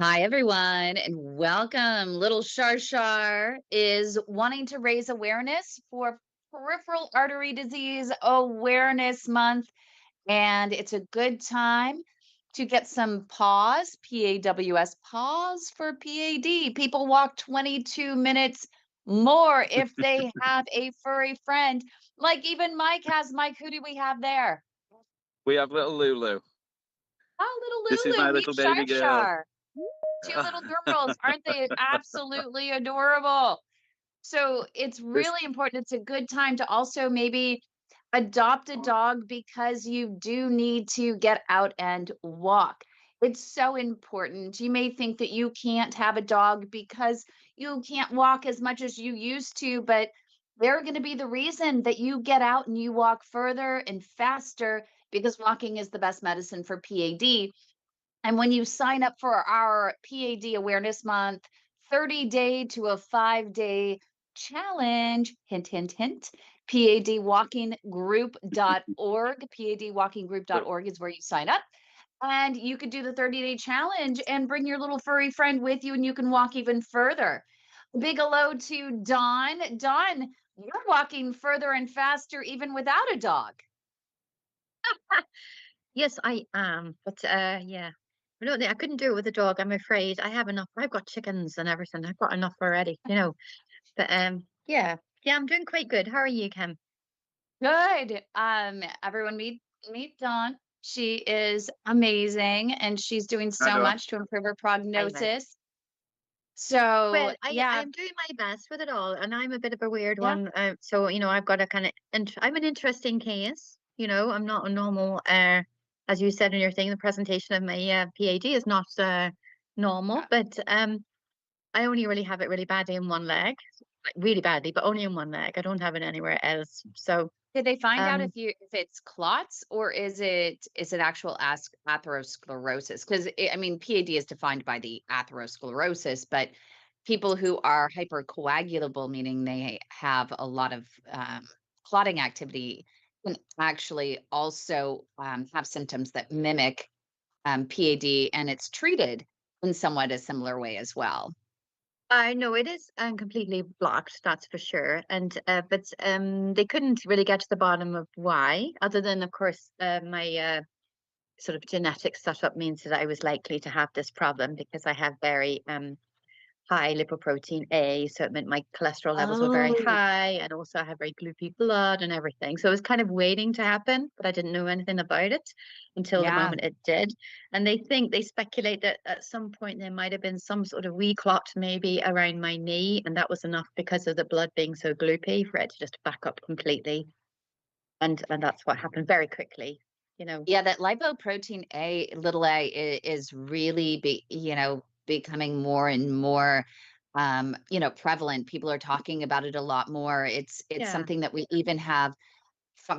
Hi, everyone, and welcome. Little Shar Shar is wanting to raise awareness for Peripheral Artery Disease Awareness Month, and it's a good time to get some pause, PAWS, pause for PAD. People walk 22 minutes more if they have a furry friend. Like even Mike has. Mike, who do we have there? We have little Lulu. Oh, This is little my Lulu. Meet little Shar baby girl. Shar. Two little girls. Aren't they absolutely adorable? So it's This really important. It's a good time to also maybe adopt a dog because you do need to get out and walk. It's so important. You may think that you can't have a dog because you can't walk as much as you used to, but they're going to be the reason that you get out and you walk further and faster because walking is the best medicine for PAD. And when you sign up for our PAD Awareness Month 30-day to a 5-day challenge, hint, hint, hint, padwalkinggroup.org. Padwalkinggroup.org is where you sign up. And you could do the 30-day challenge and bring your little furry friend with you, and you can walk even further. Big hello to Dawn. Dawn, you're walking further and faster even without a dog. Yes, I am. But yeah, I don't think I couldn't do it with a dog. I'm afraid I have enough. I've got chickens and everything. I've got enough already. But yeah, yeah, I'm doing quite good. How are you, Kim? Good. Everyone meet Dawn. She is amazing and she's doing I so do. much to improve her I know. prognosis. So, Well, I yeah, I'm doing my best with it all, and I'm a bit of a weird yeah. one. So I've got a kind of I'm an interesting case. I'm not a normal. As you said in your thing, the presentation of my PAD is not normal, Yeah. but I only really have it really badly in one leg, like really badly, but only in one leg. I don't have it anywhere else. So, Did they find out um, if it's clots or is it actual atherosclerosis? Because I mean, PAD is defined by the atherosclerosis, but people who are hypercoagulable, meaning they have a lot of clotting activity, can actually also have symptoms that mimic PAD, and it's treated in somewhat a similar way as well. I know it is completely blocked, that's for sure. And but they couldn't really get to the bottom of why, other than, of course, my sort of genetic setup means that I was likely to have this problem because I have very high lipoprotein A, so it meant my cholesterol levels were very Oh, high, and also I have very gloopy blood and everything. So it was kind of waiting to happen, but I didn't know anything about it until the yeah. moment it did. And they speculate that at some point there might have been some sort of wee clot maybe around my knee, and that was enough because of the blood being so gloopy for it to just back up completely. And that's what happened very quickly, you know. Yeah, that lipoprotein A is really becoming more and more prevalent. People are talking about it a lot more. It's Yeah. something that we even have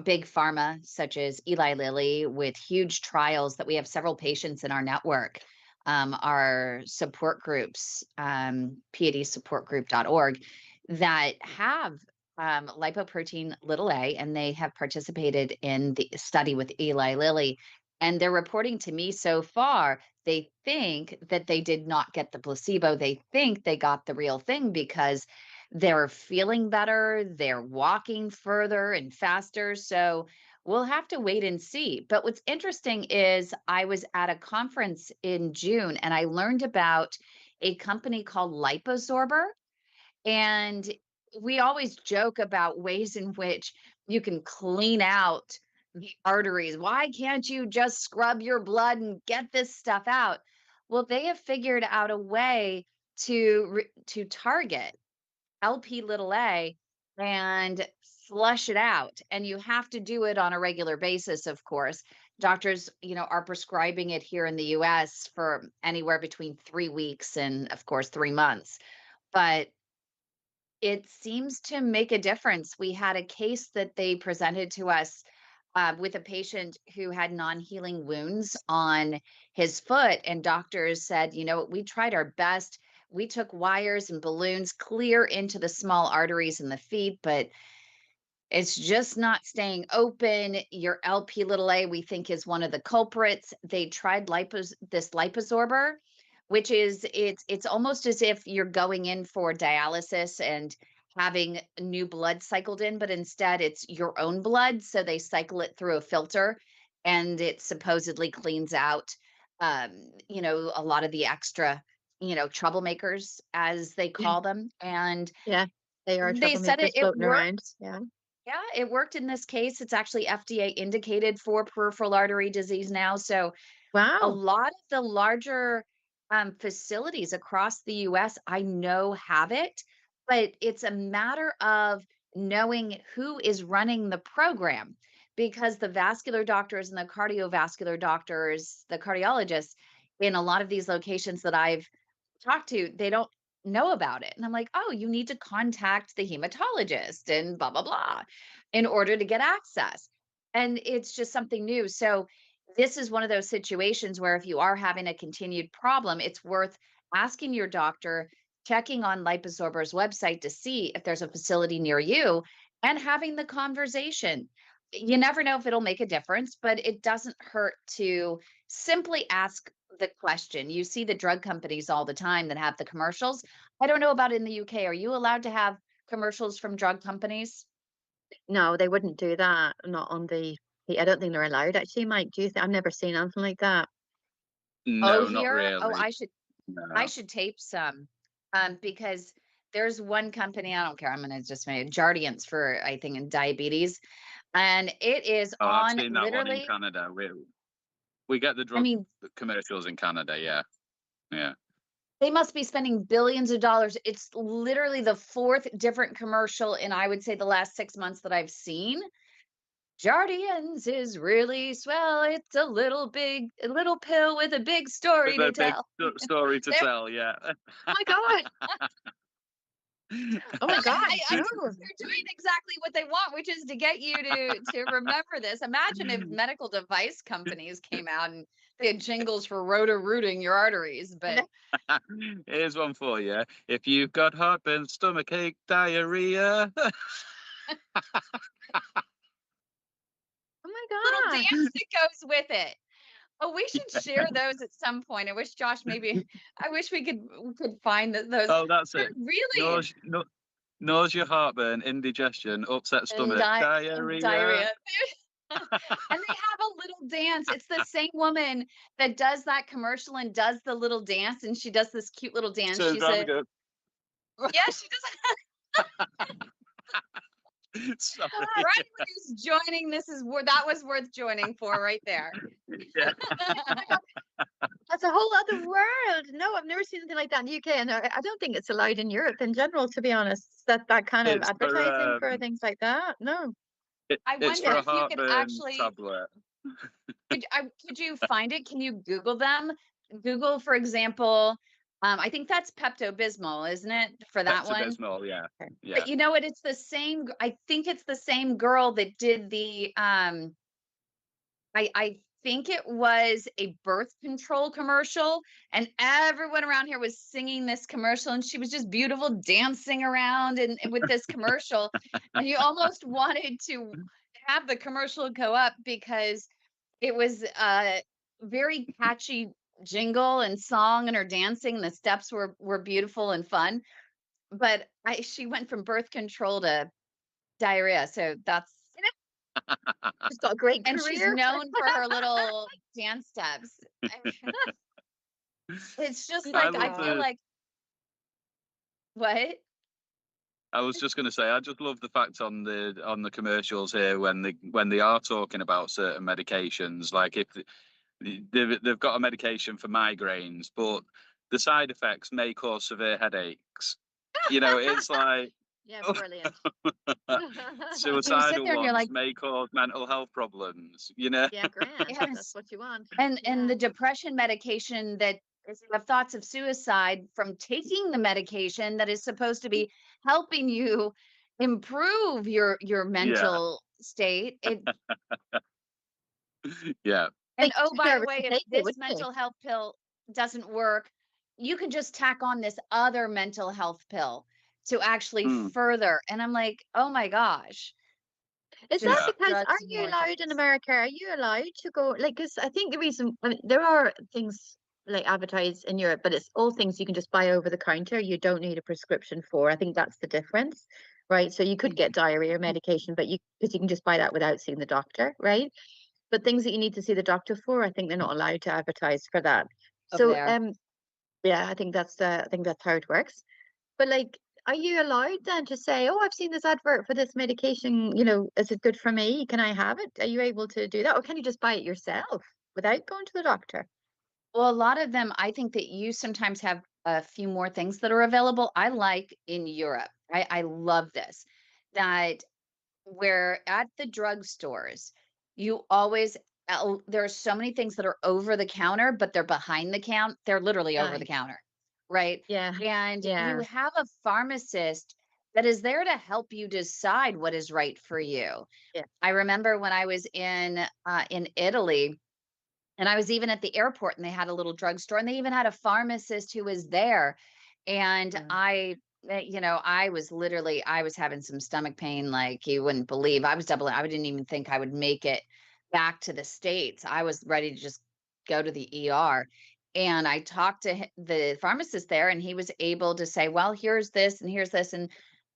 big pharma such as Eli Lilly with huge trials that we have several patients in our network. Our support groups, padsupportgroup.org, that have lipoprotein little a, and they have participated in the study with Eli Lilly. And they're reporting to me so far, they think that they did not get the placebo. They think they got the real thing because they're feeling better, they're walking further and faster. So we'll have to wait and see. But what's interesting is I was at a conference in June and I learned about a company called Liposorber. And we always joke about ways in which you can clean out the arteries. Why can't you just scrub your blood and get this stuff out? Well, they have figured out a way to target LP little a and flush it out. And you have to do it on a regular basis, of course. Doctors, are prescribing it here in the US for anywhere between 3 weeks and, of course, 3 months. But it seems to make a difference. We had a case that they presented to us with a patient who had non-healing wounds on his foot, and doctors said, we tried our best. We took wires and balloons clear into the small arteries in the feet, but it's just not staying open. Your LP little a, we think, is one of the culprits. They tried this liposorber, which is it's almost as if you're going in for dialysis and having new blood cycled in, but instead it's your own blood. So they cycle it through a filter and it supposedly cleans out, a lot of the extra, troublemakers, as they Yeah. call them. And Yeah. They are they said troublemakers it floating worked. around. Yeah. Yeah, it worked in this case. It's actually FDA indicated for peripheral artery disease now. So a Wow. lot of the larger facilities across the US, I know have it, but it's a matter of knowing who is running the program, because the vascular doctors and the cardiovascular doctors, the cardiologists in a lot of these locations that I've talked to, they don't know about it. And I'm like, oh, you need to contact the hematologist and blah, blah, blah in order to get access. And it's just something new. So this is one of those situations where if you are having a continued problem, it's worth asking your doctor, checking on Liposorber's website to see if there's a facility near you and having the conversation. You never know if it'll make a difference, but it doesn't hurt to simply ask the question. You see the drug companies all the time that have the commercials. I don't know about in the UK. Are you allowed to have commercials from drug companies? No, they wouldn't do that. Not on the. I don't think they're allowed. Actually, Mike, do you think? I've never seen anything like that. Oh, No, not here? Oh, really. I No. should tape some. Because there's one company, I don't care, I'm gonna just make Jardiance for, I think, in diabetes. And it is Oh, I've on seen that one in literally, Canada. We get the I drug mean, commercials in Canada. Yeah, yeah. they must be spending billions of dollars. It's literally the fourth different commercial in, I would say, the last 6 months that I've seen. Jardians is really swell. It's a little pill with a big story With to a big tell. story to There, tell. Yeah. Oh my God. Oh my God. I No. they're doing exactly what they want, which is to get you to remember this. Imagine if medical device companies came out and they had jingles for roto-rooting your arteries, but Here's one for you. If you've got heartburn, stomachache, diarrhea. Oh little my gosh. dance that goes with it. Oh, we should share those at some point. I wish Josh maybe I wish we could find those. Oh, that's They're it. really Nose, no, nausea, heartburn, indigestion, upset and stomach, diarrhea. diarrhea. And they have a little dance. It's the same woman that does that commercial and does the little dance, and she does this cute little dance. Turns She's around and a goes, yeah, she does. For sorry. anyone who's joining, that was worth joining for right there. Yeah. Oh my God. That's a whole other world. No, I've never seen anything like that in the UK, and I don't think it's allowed in Europe in general, to be honest. That kind of It's for advertising for things like that. No. I it's wonder for a if you could heartburn actually tablet. could you find it? Can you Google them? Google, for example, I think that's Pepto-Bismol, isn't it, for that one? Pepto-Bismol, yeah. But Yeah. you know what? It's the same. I think it's the same girl that did the. I think it was a birth control commercial, and everyone around here was singing this commercial, and she was just beautiful dancing around and with this commercial, and you almost wanted to have the commercial go up because it was a very catchy jingle and song, and her dancing, and the steps were beautiful and fun. But she went from birth control to diarrhea, so that's She's got a great and she's career. known for her little dance steps. It's just I like love I feel Wow. the like what? I was just going to say, I just love the fact on the commercials here when they are talking about certain medications, like if they've got a medication for migraines, but the side effects may cause severe headaches. It's like Yeah, brilliant. You sit suicidal there and you're ones like, may cause mental health problems. You know, Yeah, grand. That's yes. what you want. And Yeah. the depression medication that if you have thoughts of suicide from taking the medication that is supposed to be helping you improve your yeah, mental state. yeah. And Make oh, you by the nervous way, to if take it, this wouldn't you? mental health pill doesn't work, you can just tack on this other mental health pill to actually Mm, further. And I'm like, oh my gosh, Is that yeah. just because are drugs and you more allowed in drugs. America? Are you allowed to go? Like, 'cause I think the reason, I mean, there are things like advertised in Europe, but it's all things you can just buy over the counter. You don't need a prescription for. I think that's the difference, right? So you could get diarrhea medication, but because you can just buy that without seeing the doctor, right? But things that you need to see the doctor for, I think they're not allowed to advertise for that. over So there. yeah, I think that's how it works. But like, are you allowed then to say, "Oh, I've seen this advert for this medication, is it good for me? Can I have it?" Are you able to do that? Or can you just buy it yourself without going to the doctor? Well, a lot of them, I think that you sometimes have a few more things that are available. I like in Europe. I love this that where at the drugstores, you always there are so many things that are over the counter, but they're behind the count. They're literally over the Aye. counter, right? Yeah. And you Yeah. have a pharmacist that is there to help you decide what is right for you. Yeah. I remember when I was in Italy, and I was even at the airport and they had a little drugstore and they even had a pharmacist who was there. And Yeah. I was having some stomach pain like you wouldn't believe. I didn't even think I would make it back to the States. I was ready to just go to the ER. And I talked to the pharmacist there and he was able to say, well, here's this and here's this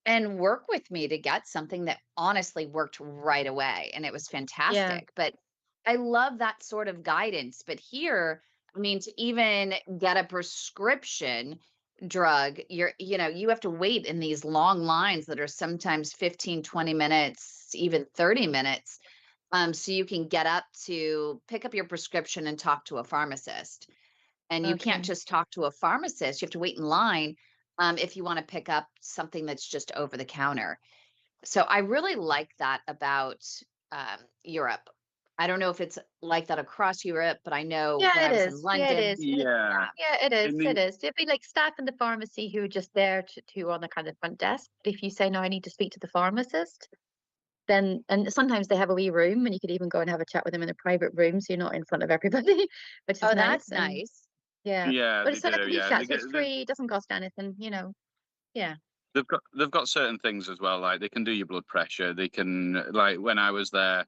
and work with me to get something that honestly worked right away. And it was Yeah. fantastic. But I love that sort of guidance. But here, I mean, to even get a prescription drug, you have to wait in these long lines that are sometimes 15, 20 minutes, even 30 minutes. So you can get up to pick up your prescription and talk to a pharmacist. And you can't Okay. just talk to a pharmacist. You have to wait in line if you want to pick up something that's just over the counter. So I really like that about Europe. I don't know if it's like that across Europe, but I know when Yeah, I it was in is. Yeah, it London, is. Yeah. Yeah, it is. In It the is. There'd be like staff in the pharmacy who are just there to on the kind of front desk. But if you say, no, I need to speak to the pharmacist, then, and sometimes they have a wee room and you could even go and have a chat with them in a private room. So you're not in front of everybody, which is oh, nice. that's And nice. yeah, yeah, but they it's like do. a wee Yeah, chat. So it's free. It doesn't cost anything. Yeah. they've got certain things as well. Like they can do your blood pressure. They can like when I was there,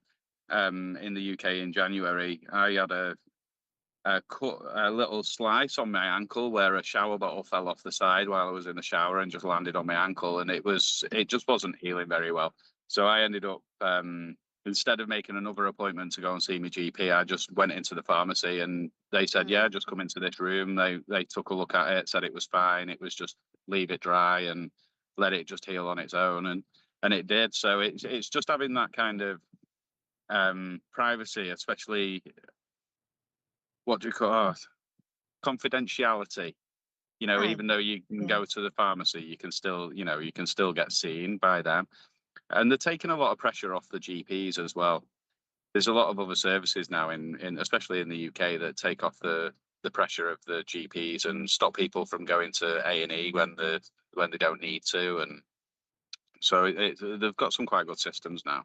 in the UK in January, I had a little slice on my ankle where a shower bottle fell off the side while I was in the shower and just landed on my ankle, and it just wasn't healing very well. So I ended up instead of making another appointment to go and see my GP, I just went into the pharmacy and they said, Mm. yeah, just come into this room. They took a look at it, said it was fine. It was just leave it dry and let it just heal on its own, and it did. So it's just having that kind of privacy, especially what do you call it? Confidentiality. Aye. Even though you can Yeah. go to the pharmacy, you can still get seen by them. And they're taking a lot of pressure off the GPs as well. There's a lot of other services now in especially in the UK that take off the pressure of the GPs and stop people from going to A&E when they don't need to. And so they've got some quite good systems now.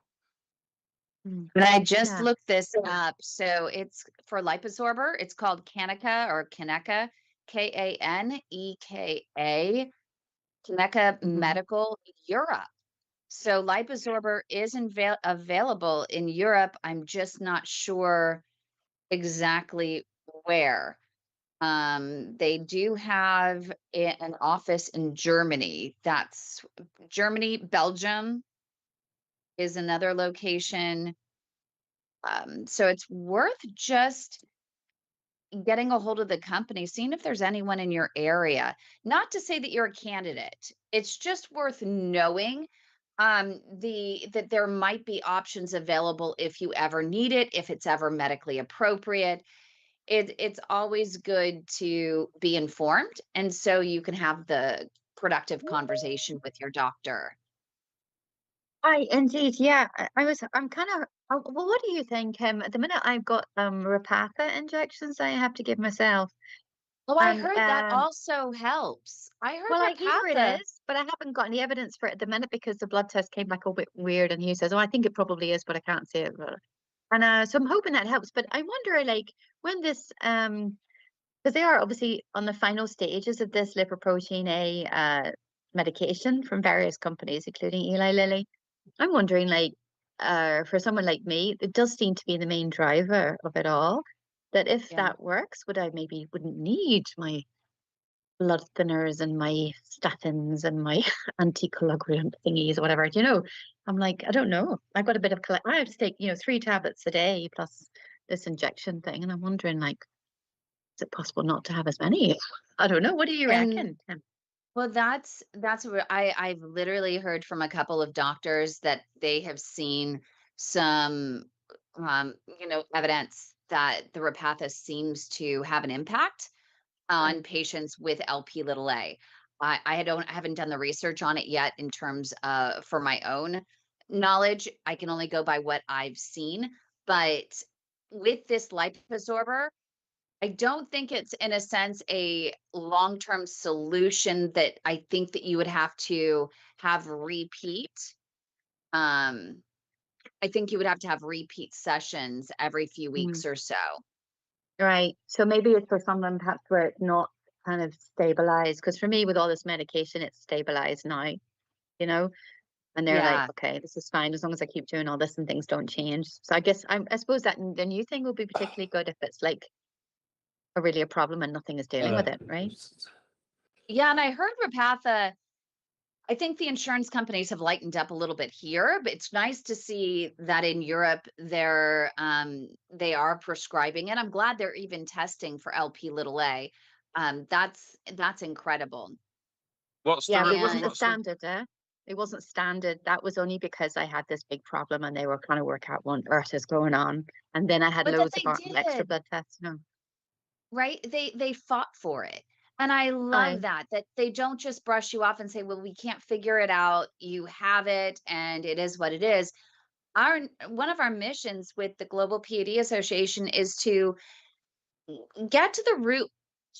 Mm. But I just Yeah. looked this up. So it's for liposorber. It's called Kanika or Kaneka, Kaneka, Kaneka Hmm. Medical Europe. So liposorber is available in Europe. I'm just not sure exactly where. They do have an office in Germany. That's Germany, Belgium is another location. So it's worth just getting a hold of the company, seeing if there's anyone in your area. Not to say that you're a candidate. It's just worth knowing that there might be options available if you ever need it, if it's ever medically appropriate. It's always good to be informed, and so you can have the productive conversation with your doctor. I indeed, yeah. I'm kind of. Well, what do you think? At the minute I've got Repatha injections I have to give myself, Oh, I and heard that also helps. I heard well, I hear it Repatha. is, but I haven't got any evidence for it at the minute because the blood test came back a bit weird, and he says, "Oh, I think it probably is, but I can't say it." And so I'm hoping that helps. But I wonder, like, when this because they are obviously on the final stages of this lipoprotein A medication from various companies, including Eli Lilly. I'm wondering, like, for someone like me, it does seem to be the main driver of it all. that if Yeah. that works, would I maybe wouldn't need my blood thinners and my statins and my anticoagulant thingies or whatever, I'm like, I don't know. I've got a bit of I have to take, 3 tablets a day plus this injection thing, and I'm wondering, like, is it possible not to have as many? I don't know. What do you And reckon, Tim? well, that's where I've literally heard from a couple of doctors that they have seen some, evidence that the Repatha seems to have an impact Right. on patients with LP little a. I haven't done the research on it yet in terms of for my own knowledge. I can only go by what I've seen, but with this liposorber, I don't think it's in a sense a long-term solution that I think that you would have to have repeat. Um, I think you would have to have repeat sessions every few Mm. weeks or so. Right. So maybe it's for someone perhaps where it's not kind of stabilized. Because for me, with all this medication, it's stabilized now, you know, and they're like, Yeah. okay, this is fine as long as I keep doing all this and things don't change. So I guess I suppose that the new thing will be particularly good if it's like really a problem and nothing is dealing with it, right? Yeah, and I heard Repatha, I think the insurance companies have lightened up a little bit here, but it's nice to see that in Europe they are prescribing it. I'm glad they're even testing for LP little a. That's incredible. What's Yeah, but the it wasn't the And what's the standard, eh? It wasn't standard. That was only because I had this big problem and they were trying to work out what on earth is going on. And then I had but that loads of they extra did, blood tests, right? They fought for it. And I love I that they don't just brush you off and say, "Well, we can't figure it out. You have it and it is what it is." Our One of our missions with the Global PAD Association is to get to the root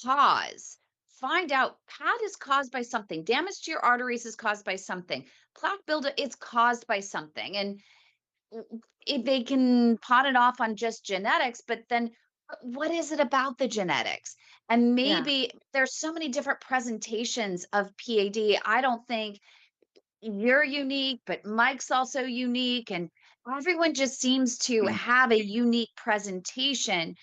cause. Find out PAD is caused by something. Damage to your arteries is caused by something. Plaque buildup is caused by something. And if they can pot it off on just genetics, but then what is it about the genetics? And yeah, maybe there's so many different presentations of PAD. I don't think you're unique, but Mike's also unique. And everyone just seems to Mm, have a unique presentation.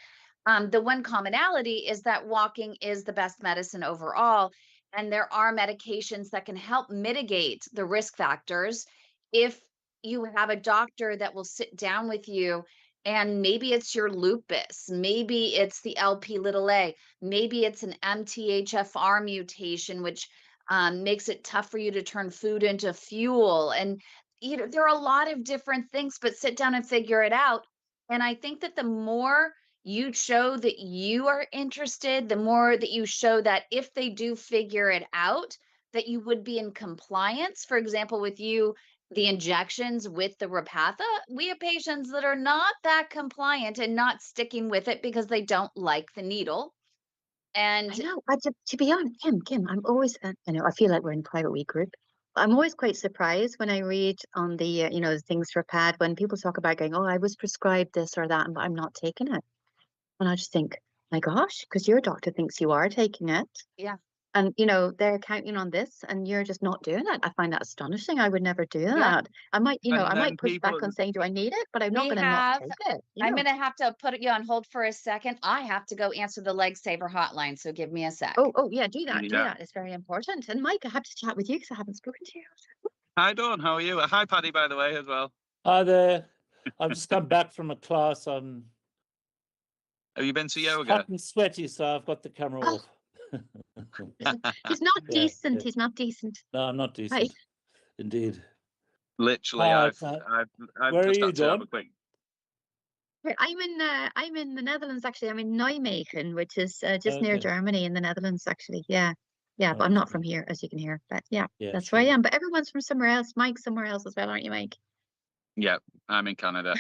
The one commonality is that walking is the best medicine overall. And there are medications that can help mitigate the risk factors if you have a doctor that will sit down with you. And maybe it's your lupus, maybe it's the LP little a, maybe it's an MTHFR mutation, which makes it tough for you to turn food into fuel. And, there are a lot of different things, but sit down and figure it out. And I think that the more you show that you are interested, the more that you show that if they do figure it out, that you would be in compliance. For example, with you, the injections with the Repatha, we have patients that are not that compliant and not sticking with it because they don't like the needle. I And know. But to be honest, Kim, I'm always, I know, I feel like we're in private week group. But I'm always quite surprised when I read on the, the things for PAD when people talk about going, oh, I was prescribed this or that, but I'm not taking it. And I just think, my gosh, because your doctor thinks you are taking it. yeah, And, they're counting on this and you're just not doing it. I find that astonishing. I would never do yeah. that. I might, and I then might push back people, on saying, do I need it? But I'm not We going to not have, take it, I'm going to have to put you on hold for a second. I have to go answer the Leg Saver hotline. So give me a sec. Oh, yeah, do that. Do yeah. that. It's very important. And Mike, I have to chat with you because I haven't spoken to you. Hi Dawn, how are you? Hi Paddy, by the way, as well. Hi there. I've just come back from a class. I'm Have you been to hot yoga? and sweaty, so I've got the camera Oh, off. he's not Yeah, decent. yeah. He's not decent. No, I'm not Hi. decent. Indeed. Literally, Hi. I've Where are just you, had to have Dawn? a quick. I'm in the Netherlands actually. I'm in Nijmegen, which is just near Okay. Germany in the Netherlands actually. Yeah. Yeah, but I'm not from here, as you can hear. But yeah, Yeah, that's where I sure. am. But everyone's from somewhere else. Mike's somewhere else as well, aren't you, Mike? Yeah, I'm in Canada.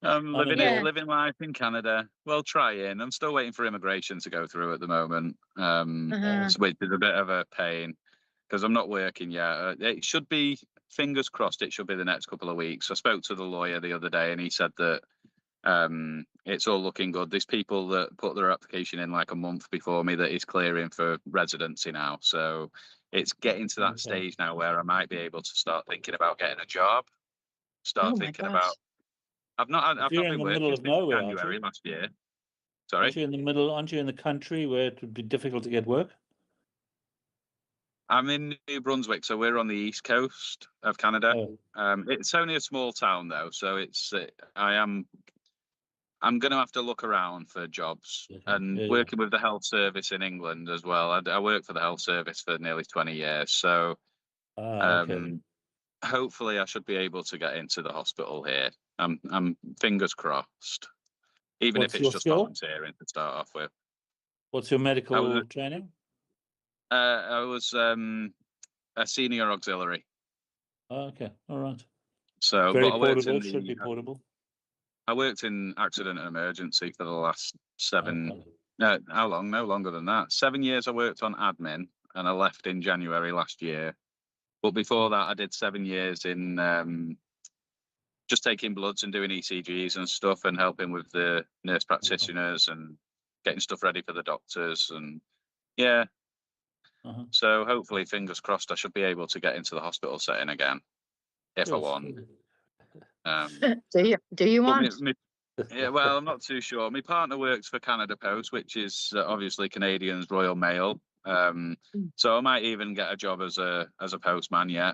I'm I'm in Yeah. living life in Canada. Well, trying. I'm still waiting for immigration to go through at the moment. Uh-huh. Which is a bit of a pain because I'm not working yet. It should be, fingers crossed, it should be the next couple of weeks. I spoke to the lawyer the other day and he said that it's all looking good. There's people that put their application in like a month before me that is clearing for residency now. So it's getting to that Okay. stage now where I might be able to start thinking about getting a job. Oh Start my thinking gosh. about. I've not You're been in the working middle of since nowhere, aren't January you? last year. Sorry, Aren't you in the middle? Aren't you in the country where it would be difficult to get work? I'm in New Brunswick, so we're on the east coast of Canada. Oh, It's only a small town though, so I'm going to have to look around for jobs okay. and Yeah, yeah. working with the health service in England as well. I worked for the health service for nearly 20 years, so Okay. hopefully I should be able to get into the hospital here. I'm fingers crossed, even if What's it's your just skill? volunteering to start off with. What's your I medical was training? I was a senior auxiliary, Okay, all right. so but Very I worked portable. in Should be portable. I worked in accident and emergency for the last seven. Okay. No, how long? No longer than that. 7 years I worked on admin, and I left in January last year. But before that, I did 7 years in just taking bloods and doing ECGs and stuff, and helping with the nurse practitioners and getting stuff ready for the doctors. And yeah, Uh-huh. so hopefully, fingers crossed, I should be able to get into the hospital setting again if I Good. want. Um, Do you but want? yeah, well, I'm not too sure. My partner works for Canada Post, which is obviously Canadian's Royal Mail. So I might even get a job as a postman. Yeah,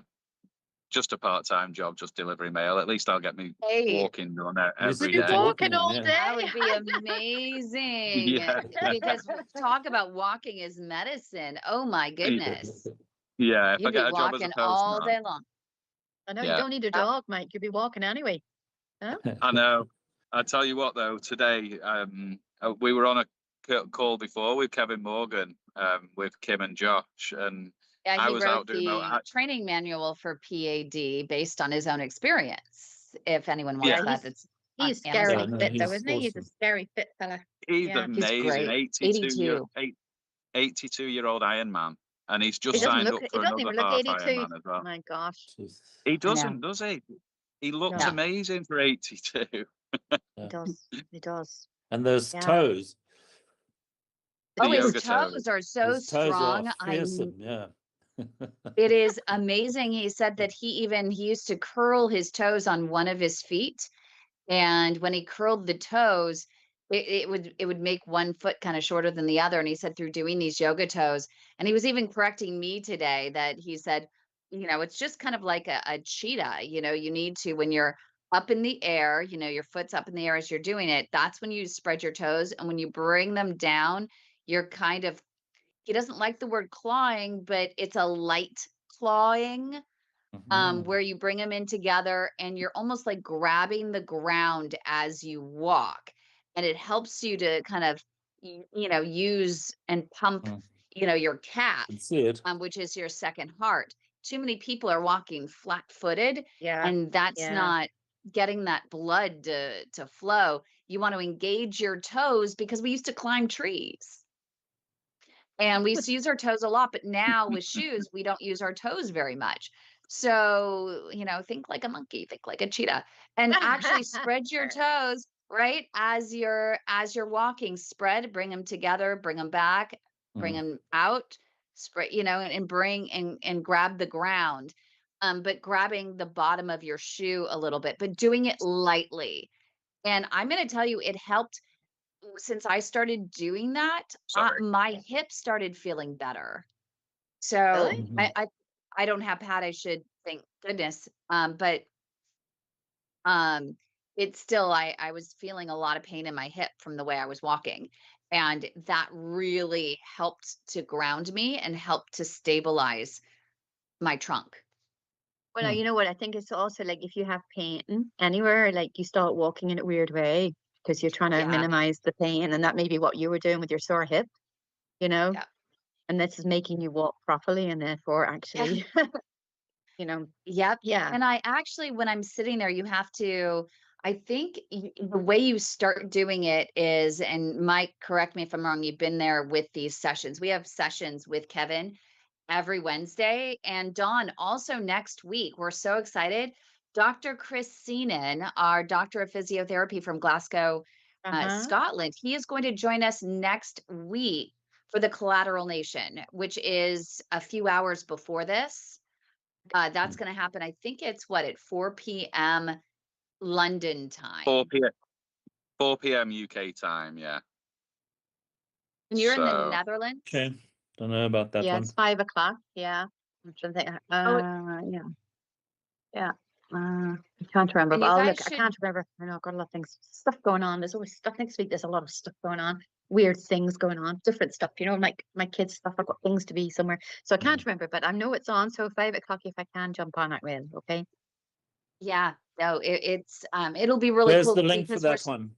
just a part-time job, just delivering mail. At least I'll get me Hey, walking done Yes, every You'll be get day. walking walking in, all yeah. that day. would be amazing Yeah, because talk about walking is medicine. Oh my goodness. yeah. If I You'd be get a job as a walking all postman, day long. I know you yeah, don't need a dog, mate. You'll be walking anyway. Huh? I know. I tell you what, though, today we were on a call before with Kevin Morgan, with Kym and Josh, and Yeah, I he was wrote out doing the training manual for PAD based on his own experience. If anyone yeah. wants Yeah, that, it's on he's Yeah, scary Amazon. no, fit though, he's isn't he? He's a awesome. scary fit fella. He's Yeah. He's amazing. great. 82. 82-year-old Iron Man, and he's He just doesn't signed look. up He for doesn't another even look half 82. Ironman as well. My gosh, Jeez. He I know. doesn't, does he? He looks no, No. amazing for 82. he Yeah. does. He does. And those Yeah. toes. The Oh, his yoga toe. toes are so His toes are strong. fearsome, yeah. It is amazing. He said that he used to curl his toes on one of his feet, and when he curled the toes, it would make one foot kind of shorter than the other. And he said through doing these yoga toes, and he was even correcting me today that he said, it's just kind of like a cheetah. You need to, when you're up in the air, your foot's up in the air as you're doing it. That's when you spread your toes, and when you bring them down, you're kind of, he doesn't like the word clawing, but it's a light clawing, Mhm. where you bring them in together and you're almost like grabbing the ground as you walk. And it helps you to kind of, use and pump, Mm. your calf, Can see it. which is your second heart. Too many people are walking flat footed, Yeah. and that's Yeah. not getting that blood to flow. You want to engage your toes because we used to climb trees. And we used to use our toes a lot, but now with shoes, we don't use our toes very much. So, think like a monkey, think like a cheetah, and actually spread your toes, right? As you're walking, spread, bring them together, bring them back, bring Mhm. them out, spread, and bring and grab the ground. But grabbing the bottom of your shoe a little bit, but doing it lightly. And I'm going to tell you, it helped since I started doing that, Sorry. my hips started feeling better. Really? So Mhm. I don't have PAD, I should, thank goodness. But it's still, I was feeling a lot of pain in my hip from the way I was walking. And that really helped to ground me and helped to stabilize my trunk. Well, Hmm. you know what? I think it's also like if you have pain anywhere, like you start walking in a weird way because you're trying to Yeah. minimize the pain, and that may be what you were doing with your sore hip, Yeah. and this is making you walk properly, and therefore actually, Yep. yeah. And I actually, when I'm sitting there, you have to, I think the way you start doing it is, and Mike, correct me if I'm wrong, you've been there with these sessions. We have sessions with Kevin every Wednesday, and Dawn also next week. We're so excited. Dr. Chris Seenan, our doctor of physiotherapy from Glasgow, Uh-huh. Scotland, he is going to join us next week for the Collateral Nation, which is a few hours before this. That's going to happen. I think it's at 4 p.m. London 4 time. p.m. 4 p.m. UK time. Yeah. And you're in the So Netherlands? Okay. Don't know about that Yeah, one. it's 5 o'clock. Yeah. I'm trying to think. Oh, Yeah. Yeah. I can't remember. and But you oh, guys look, I should, can't remember. I know I've got a lot of things, stuff going on. There's always stuff next week. There's a lot of stuff going on, weird things going on, different stuff. You know, like my kids' stuff. I've got things to be somewhere, so I can't remember. But I know it's on. So 5 o'clock, if I can jump on, I will. Okay. yeah, no, it'll be really Where's cool the link for because we're that one?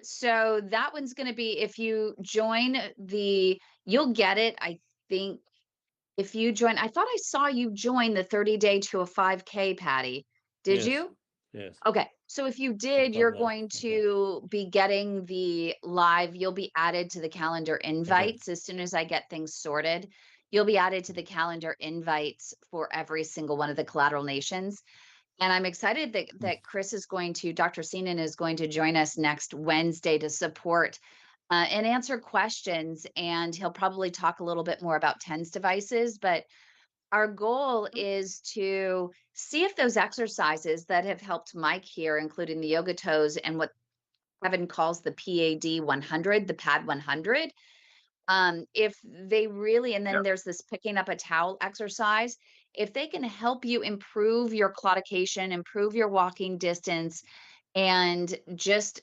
so that one's going to be if you join you'll get it. I think if you join, I thought I saw you join the 30-day to a 5K, Patty. Did Yes. you? Yes. Okay. So if you I've did, done you're that. going Okay. to be getting the live, you'll be added to the calendar invites as soon as I get things sorted. You'll be added to the calendar invites for every single one of the collateral nations. And I'm excited that Chris is going to, Dr. Seenan is going to join us next Wednesday to support and answer questions. And he'll probably talk a little bit more about TENS devices. But our goal is to see if those exercises that have helped Mike here, including the yoga toes and what Kevin calls the PAD 100, the PAD 100, if they really, and then there's this picking up a towel exercise, if they can help you improve your claudication, improve your walking distance, and just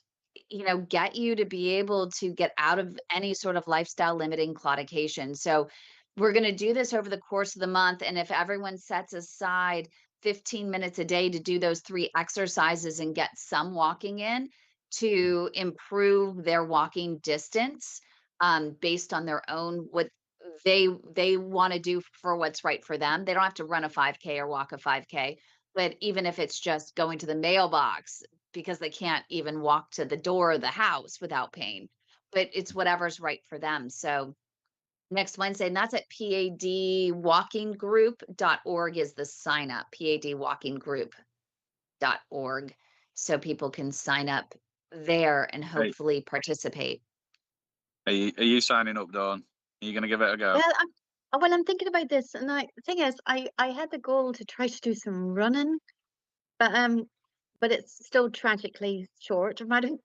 get you to be able to get out of any sort of lifestyle limiting claudication. So we're going to do this over the course of the month, and if everyone sets aside 15 minutes a day to do those 3 exercises and get some walking in to improve their walking distance, based on their own what they want to do for what's right for them. They don't have to run a 5K or walk a 5K, but even if it's just going to the mailbox because they can't even walk to the door of the house without pain, but it's whatever's right for them. So next Wednesday, and that's at padwalkinggroup.org is the sign up, padwalkinggroup.org. So people can sign up there and hey, hopefully participate. are you signing up, Dawn? Are you going to give it a go? Well, I'm thinking about this, and the thing is, I had the goal to try to do some running, but it's still tragically short. I do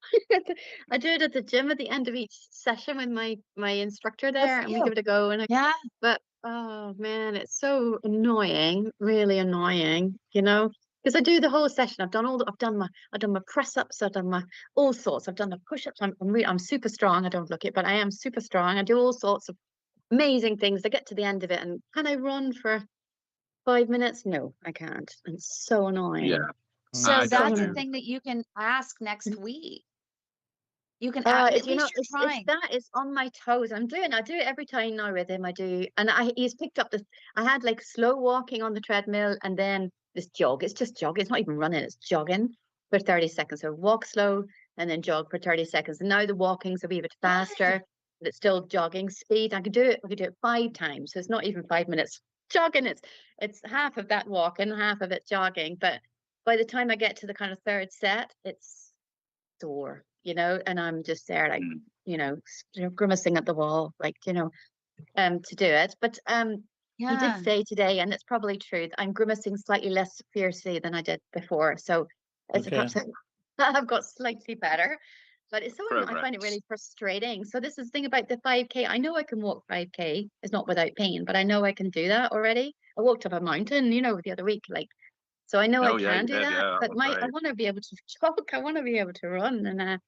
it at the gym at the end of each session with my instructor there, and we give it a go. Yeah. But oh man, it's so annoying, really annoying, because I do the whole session. I've done my press ups, I've done my all sorts. I've done the push ups. I'm super strong. I don't look it, but I am super strong. I do all sorts of amazing things. I get to the end of it, and can I run for 5 minutes? No, I can't. It's so annoying. Yeah, So I don't that's a do. thing that you can ask next week. You can at least you're trying. It's on my toes. I do it every time now with him. I do, and he's picked up this. I had like slow walking on the treadmill, and then this jog. It's just jogging. It's not even running. It's jogging for 30 seconds. So walk slow and then jog for 30 seconds. And now the walking's a wee bit faster, but it's still jogging speed. I could do it 5 times. So it's not even 5 minutes jogging. It's half of that walking, half of it jogging. But by the time I get to the kind of 3rd set, it's sore, and I'm just there like, grimacing at the wall, like, to do it. But he did Yeah. say today, and it's probably true, that I'm grimacing slightly less fiercely than I did before. So it's perhaps I've got slightly better, but it's so I find it really frustrating. So this is the thing about the 5K. I know I can walk 5K. It's not without pain, but I know I can do that already. I walked up a mountain, the other week, like. So I know I can do that, Yeah, but I want to be able to jog. I want to be able to run, and I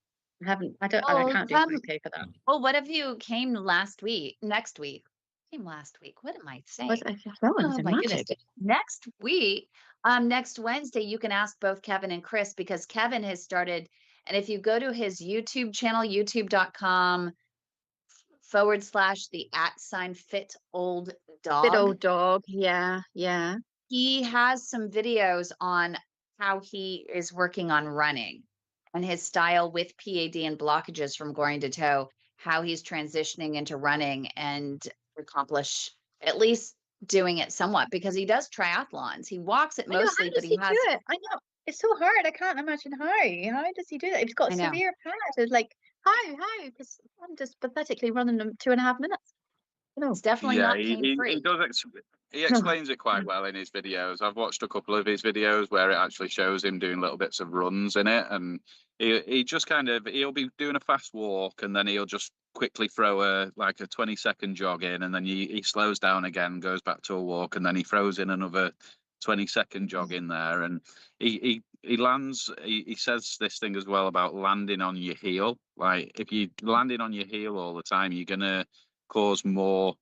haven't. I can't do 5K for that. Well, what if you came last week? Next week? Came last week. What am I saying? Oh my goodness! Next week, next Wednesday, you can ask both Kevin and Chris because Kevin has started. And if you go to his YouTube channel, youtube.com/the @fit old dog. Fit old dog. Yeah, yeah. He has some videos on how he is working on running and his style with PAD and blockages from groin to toe, how he's transitioning into running and accomplish at least doing it somewhat because he does triathlons. He walks it I know. mostly, How but does he do it? I know. It's so hard. I can't imagine how. How does he do that? He's got I know. severe PAD. It's like, how? Because I'm just pathetically running them 2.5 minutes. No. It's definitely Yeah, not he pain-free. does. He explains it quite well in his videos. I've watched a couple of his videos where it actually shows him doing little bits of runs in it, and he just kind of he'll be doing a fast walk, and then he'll just quickly throw a 20-second jog in, and then he slows down again, goes back to a walk, and then he throws in another 20-second jog in there, and he lands. He says this thing as well about landing on your heel. Like if you landing on your heel all the time, you're gonna cause more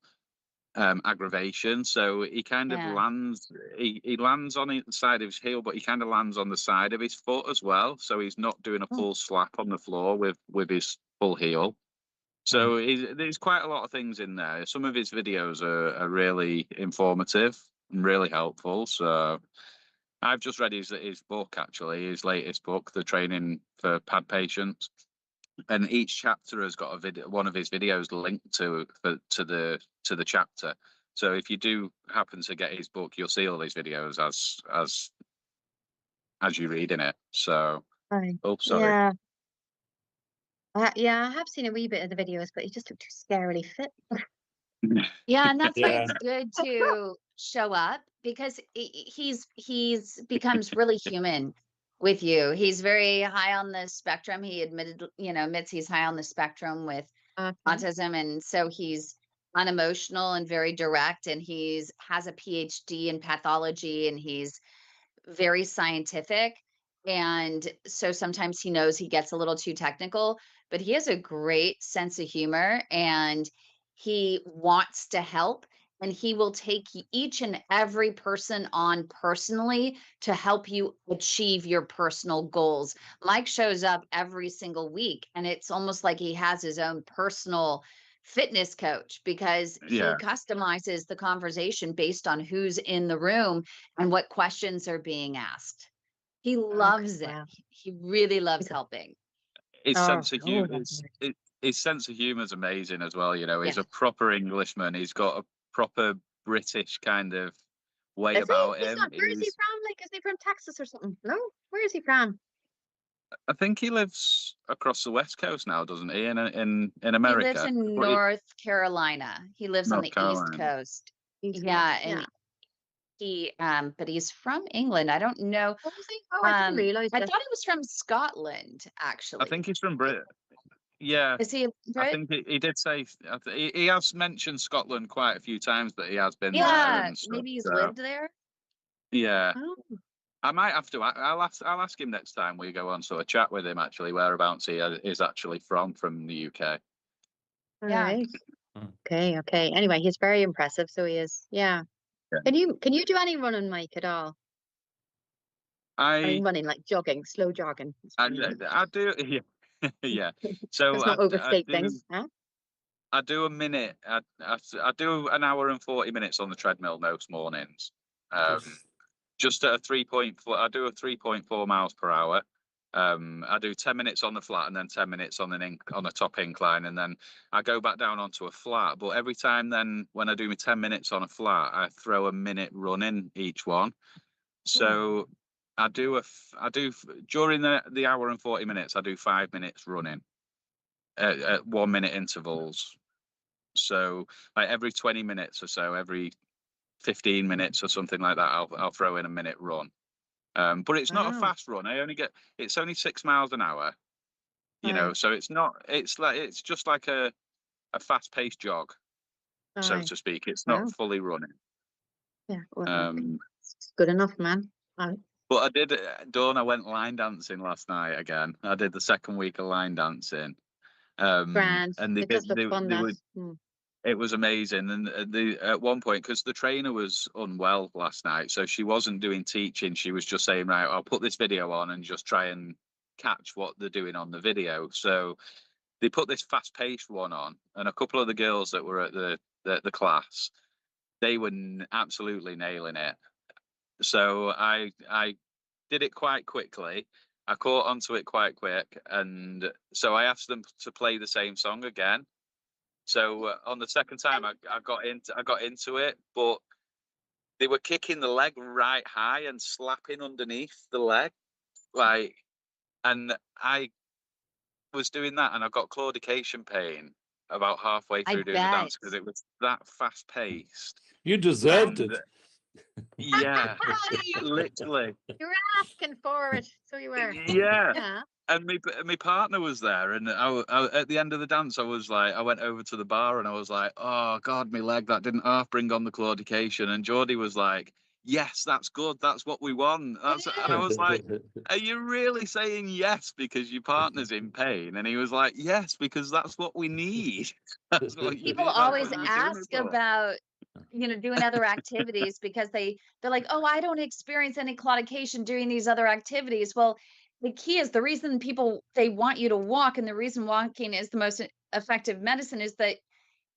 aggravation. So he kind of Yeah. lands. He lands on the side of his heel, but he kind of lands on the side of his foot as well. So he's not doing a full slap on the floor with his full heel. So there's quite a lot of things in there. Some of his videos are really informative and really helpful. So I've just read his book, actually, his latest book, The Training for PAD Patients, and each chapter has got a video, one of his videos linked to the chapter. So if you do happen to get his book, you'll see all these videos as you read in it. So, Right. oh, sorry. Yeah. Yeah, I have seen a wee bit of the videos, but he just looked too scarily fit. Yeah, and that's why Yeah. it's good to show up because he's becomes really human with you. He's very high on the spectrum. He admits he's high on the spectrum with Okay. autism, and so he's unemotional and very direct, and he's has a PhD in pathology, and he's very scientific. And so sometimes he knows he gets a little too technical, but he has a great sense of humor and he wants to help. And he will take each and every person on personally to help you achieve your personal goals. Mike shows up every single week, and it's almost like he has his own personal fitness coach because he Yeah, customizes the conversation based on who's in the room and what questions are being asked. He Okay. loves it. Wow. He really loves helping. his Oh, sense of oh humor my is word. his sense of humor is amazing as well. You know, he's Yeah. a proper Englishman. He's got a proper British kind of way Is he? about He's him. not. Where is he from? Like, is he from Texas or something? No. Where is he from? I think he lives across the West Coast now, doesn't he? In He lives America, in but North Carolina. He lives on North the East Carolina. Coast. East Yeah, Coast. and Yeah. but he's from England. I don't know. Oh, is he? Oh, I didn't realize I that. thought he was from Scotland, I think actually. he's from Brit. Yeah, Is he a I Brit? think he did say he has mentioned Scotland quite a few times that he has been there Yeah, and stuff. maybe he's So lived there. yeah, Oh, I might have to. I'll ask him next time we go on sort of chat with him actually whereabouts he is actually from the UK. all Yeah. right. Mm. Okay. Okay. Anyway, he's very impressive. So he is. Yeah. Yeah. Can you do any running, Mike, at all? I mean, I running like jogging, slow jogging. I, I do yeah yeah. So Let's not overstate things, huh? I do a minute. I do an hour and 40 minutes on the treadmill most mornings. Just at a 3.4. I do a 3.4 miles per hour. I do 10 minutes on the flat and then 10 minutes on on a top incline, and then I go back down onto a flat. But every time then when I do my 10 minutes on a flat, I throw a minute running each one. So I do during the hour and 40 minutes, I do 5 minutes running at 1 minute intervals. So like every 20 minutes or so, every 15 minutes or something like that, I'll throw in a minute run. But it's not a Wow. fast run. It's only 6 miles an hour, you know, Right. so it's just like a fast paced jog, so Right. to speak. It's not Wow. fully running. Yeah. Well, Um, it's good enough, man. Right. but I did, Dawn, I went line dancing last night again. I did the second week of line dancing. Grand. And It does look fun, they that. were it was amazing. And at one point, because the trainer was unwell last night, so she wasn't doing teaching. She was just saying, right, I'll put this video on and just try and catch what they're doing on the video. So they put this fast-paced one on, and a couple of the girls that were at the class, they were absolutely nailing it. So I did it quite quickly. I caught onto it quite quick, and so I asked them to play the same song again. So on the second time, I got into it, but they were kicking the leg right high and slapping underneath the leg, like, and I was doing that, and I got claudication pain about halfway I through doing the bet. dance because it was that fast paced. You deserved And it. yeah, literally. You were asking for it, so you were. Yeah. Yeah. And my partner was there, and at the end of the dance, I went over to the bar, and I was like, "Oh God, my leg, that didn't half bring on the claudication." And Geordie was like, "Yes, that's good. That's what we want." And I was like, "Are you really saying yes because your partner's in pain?" And he was like, "Yes, because that's what we need. That's what you People need. That's always what you're doing it ask for." about, doing other activities because they're like, "Oh, I don't experience any claudication doing these other activities." Well, the key is the reason people they want you to walk, and the reason walking is the most effective medicine is that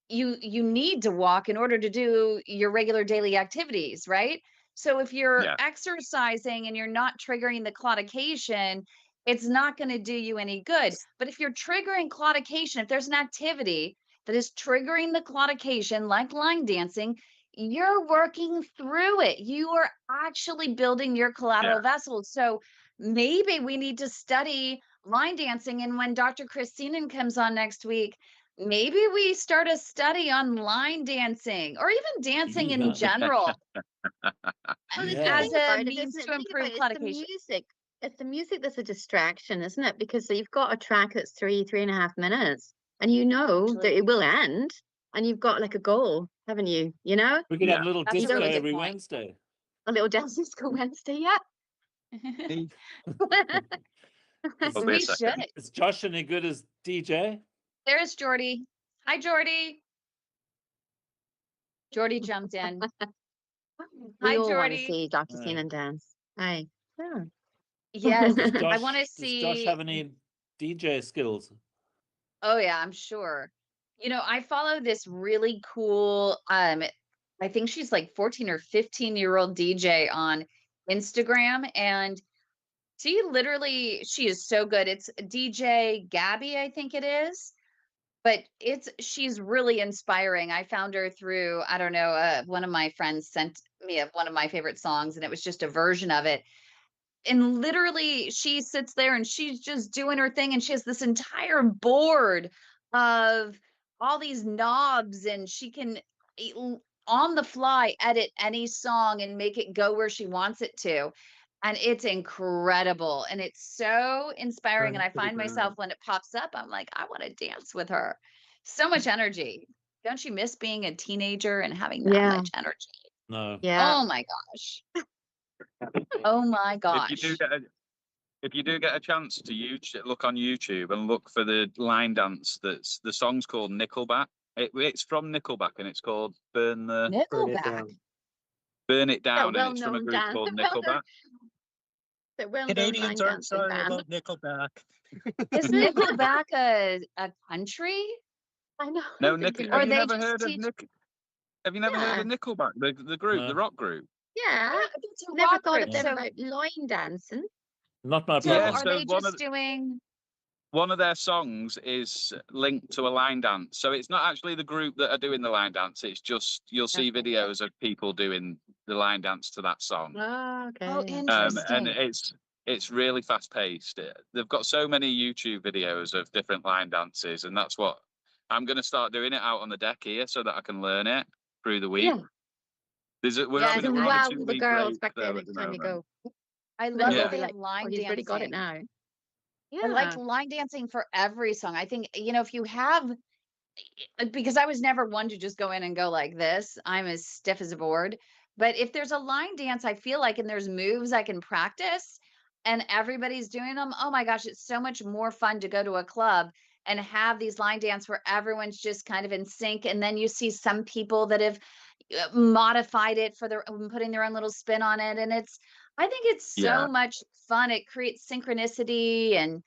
you need to walk in order to do your regular daily activities, right? So if you're Yeah, exercising and you're not triggering the claudication, it's not going to do you any good. But if you're triggering claudication, if there's an activity that is triggering the claudication, like line dancing, you're working through it. You are actually building your yeah, collateral vessels. So maybe we need to study line dancing. And when Dr. Christine comes on next week, maybe we start a study on line dancing or even dancing in Yeah. general Well, the Yeah. as thing a about it, means isn't it? to Think about improve it, it's the claudication. music. It's the music that's a distraction, isn't it? Because you've got a track that's 3.5 minutes, and you know that Actually, it will end, and you've got like a goal, haven't you? You know, We could have a yeah. little that's a you don't disco really good every point. Wednesday. a little dance disco Wednesday, yeah. Will be a We should. second. Is Josh any good as DJ? There's Jordy. Hi, Jordy. Jordy jumped in. We Hi, all want to Jordy. see Dr. Right. Seenan dance. Hi. Yeah. Yes, Does I want to Josh have see. any DJ skills? Oh yeah, I'm sure. I follow this really cool, I think she's like 14 or 15-year-old DJ on Instagram, and she is so good. It's DJ Gabby, I think it is. But she's really inspiring. I found her through, I don't know, one of my friends sent me one of my favorite songs, and it was just a version of it. And literally, she sits there and she's just doing her thing, and she has this entire board of all these knobs, and she can on the fly edit any song and make it go where she wants it to. And it's incredible, and it's so inspiring, and I find myself when it pops up, I'm like, I want to dance with her. So much energy. Don't you miss being a teenager and having that Yeah. much energy? No. Yeah. Oh my gosh. Oh my If you do gosh. get a, if you do get a chance to look on YouTube and look for the line dance, the song's called Nickelback. It's from Nickelback, and it's called Nickelback. Burn It That Down, and it's from a well-known group dance. called Nickelback. That well-known Canadians line aren't dancing sorry band. about Nickelback. Is Nickelback a country? I know. No, I'm thinking Or have you they never just heard of teach? Have you never heard Yeah. of Nickelback, the group, No. the rock group? Yeah. It's a Never rock thought group. of them So about line dancing. Not my so Yeah, problem. are so they just doing one of their songs is linked to a line dance. So it's not actually the group that are doing the line dance. It's just you'll see Okay. videos of people doing the line dance to that song. Oh, oh okay. And interesting. it's really fast paced. They've got so many YouTube videos of different line dances, and that's what I'm going to start doing it out on the deck here so that I can learn it through the week. Yeah. We're Yes, having You we're can on a wow 2 the week girls break back there though at next the time you moment. go. I Then love they'll that be they have like, oh, line he's really got it dancing. now. I like Yeah. line dancing for every song. I think, if you have, because I was never one to just go in and go like this, I'm as stiff as a board. But if there's a line dance, I feel like, and there's moves I can practice and everybody's doing them, oh my gosh, it's so much more fun to go to a club and have these line dance where everyone's just kind of in sync. And then you see some people that have modified it for their putting their own little spin on it. And I think it's Yeah, so much fun. It creates synchronicity, and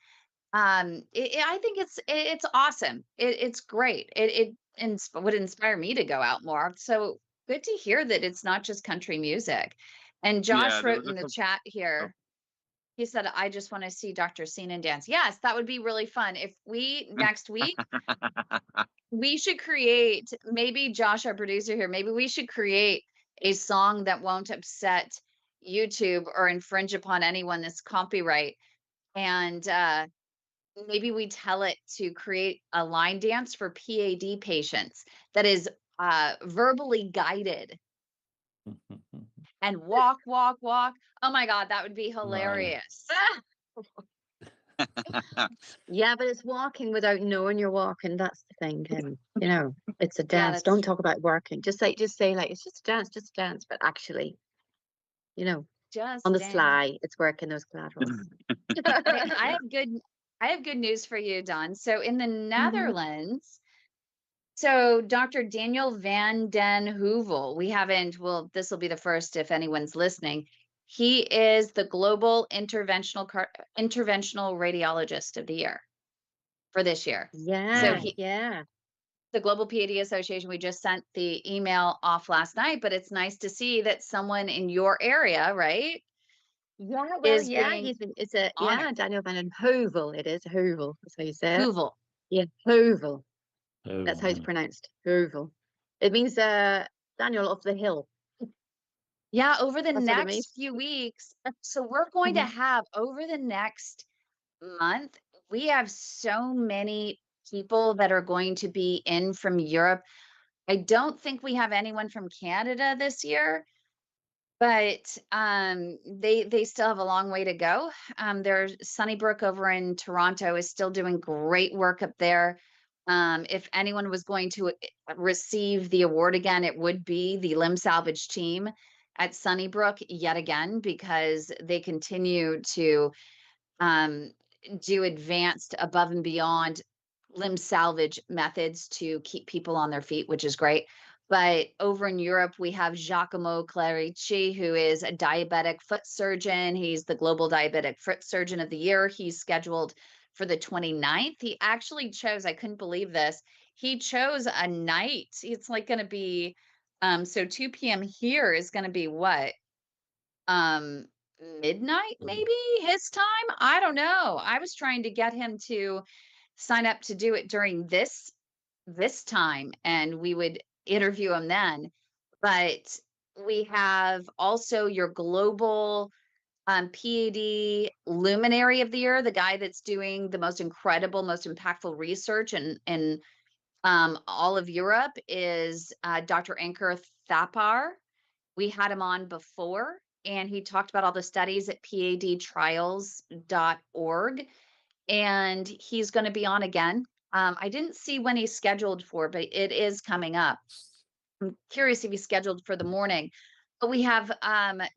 I think it's awesome. It's great. It would inspire me to go out more. So good to hear that it's not just country music. And yeah. Josh There wrote was in a the couple. chat Oh. here, he said, I just want to see Dr. Seenan dance. Yes, that would be really fun. If we next week, we should create, maybe Josh, our producer here, maybe we should create a song that won't upset YouTube or infringe upon anyone that's copyright. And maybe we tell it to create a line dance for PAD patients that is verbally guided and walk, walk, walk. Oh my God, that would be hilarious. Yeah, but it's walking without knowing you're walking. That's the thing, Kym. You know, it's a Yeah, dance. that's Don't true. talk about working. Just say like it's just a dance. But actually, you know, on Just the dance. sly, it's working those collaterals. I have good news for you, Don. So in the Mhm. Netherlands, so Dr. Daniel van den Heuvel, we haven't, well, this will be the first if anyone's listening. He is the global interventional radiologist of the year for this year. So Yeah, yeah. the Global PAD Association, we just sent the email off last night, but it's nice to see that someone in your area, right, Yeah, well, is yeah, being it's a honored. Daniel van den Heuvel. It is Heuvel. That's how you say it. Heuvel. Yeah, Heuvel. Oh, That's how it's yeah. pronounced. Heuvel. It means Daniel of the hill. Yeah, over the That's what it next means. few weeks. So we're going to Mhm. have over the next month, we have so many people that are going to be in from Europe. I don't think we have anyone from Canada this year, but they still have a long way to go. There's Sunnybrook over in Toronto is still doing great work up there. If anyone was going to receive the award again, it would be the limb salvage team at Sunnybrook yet again, because they continue to um, do advanced above and beyond limb salvage methods to keep people on their feet, which is great. But over in Europe, we have Giacomo Clerici, who is a diabetic foot surgeon. He's the global diabetic foot surgeon of the year. He's scheduled for the 29th. He actually chose, I couldn't believe this, he chose a night. It's like going to be, so 2 p.m. here is going to be what? um Midnight maybe his time. I don't know. I was trying to get him to sign up to do it during this time and we would interview him then. But we have also your global PAD luminary of the year, the guy that's doing the most incredible, most impactful research in all of Europe is Dr. Ankur Thapar. We had him on before, and he talked about all the studies at padtrials.org, and he's going to be on again. I didn't see when he's scheduled for, but it is coming up. I'm curious if he's scheduled for the morning. But we have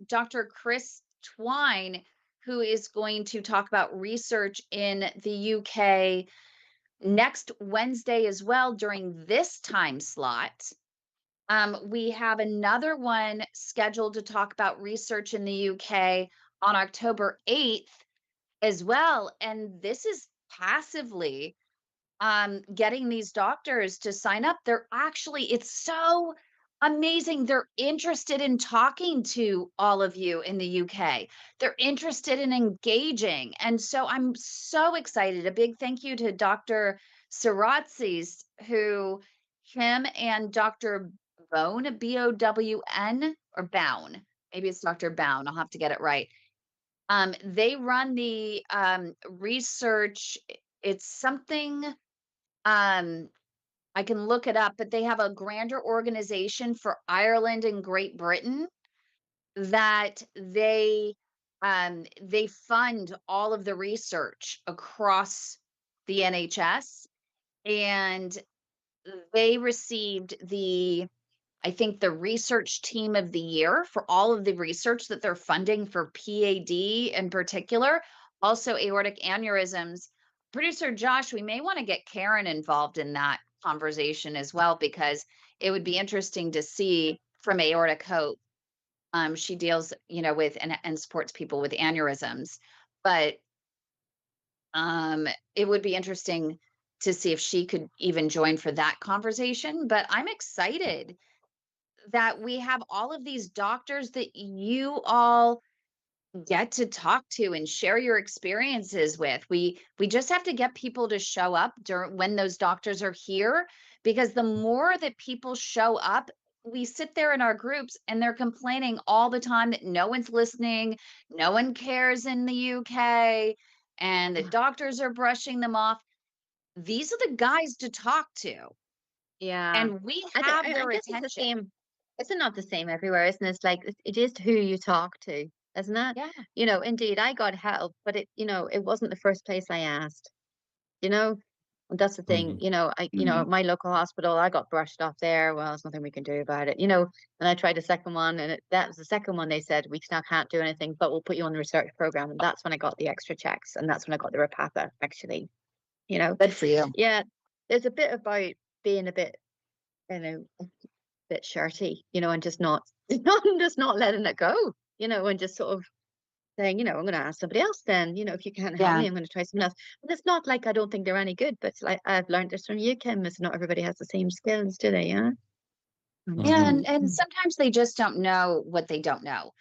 Dr. Chris Twine, who is going to talk about research in the UK next Wednesday as well during this time slot. We have another one scheduled to talk about research in the UK on October 8th as well. And this is passively getting these doctors to sign up. They're actually, it's so amazing. They're interested in talking to all of you in the UK. They're interested in engaging. And so I'm so excited. A big thank you to Dr. Saratzis, who him and Dr. Bone, B-O-W-N, or Bown. Maybe it's Dr. Bown. I'll have to get it right. They run the research. It's something I can look it up, but they have a grander organization for Ireland and Great Britain that they fund all of the research across the NHS, and they received the, I think, the research team of the year for all of the research that they're funding for PAD in particular, also aortic aneurysms. Producer Josh, we may want to get Karen involved in that conversation as well, because it would be interesting to see from Aortic Hope. She deals, with and supports people with aneurysms, but it would be interesting to see if she could even join for that conversation. But I'm excited that we have all of these doctors that you all get to talk to and share your experiences with. We just have to get people to show up during when those doctors are here, because the more that people show up, we sit there in our groups and they're complaining all the time that no one's listening, no one cares in the UK. and the doctors are brushing them off. These are the guys to talk to, Yeah. and we I think have I their guess it's the attention. same. It's not the same everywhere, isn't it? It's like it is who you talk to, isn't it? Yeah. Indeed, I got help, but it wasn't the first place I asked. You know, and that's the thing. Mhm. My local hospital, I got brushed off there. Well, there's nothing we can do about it. And I tried a second one, and that was the second one. They said we still can't do anything, but we'll put you on the research program, and that's when I got the extra checks, and that's when I got the Repatha. Actually, you know, Good for you. yeah, there's a bit about being a bit, a bit shirty, and just not, just not letting it go, and just sort of saying, I'm going to ask somebody else then, if you can't help Yeah. me, I'm going to try someone else. But it's not like I don't think they're any good, but it's like I've learned this from you, Kym, is not everybody has the same skills, do they? Yeah. Yeah, Mhm. and sometimes they just don't know what they don't know.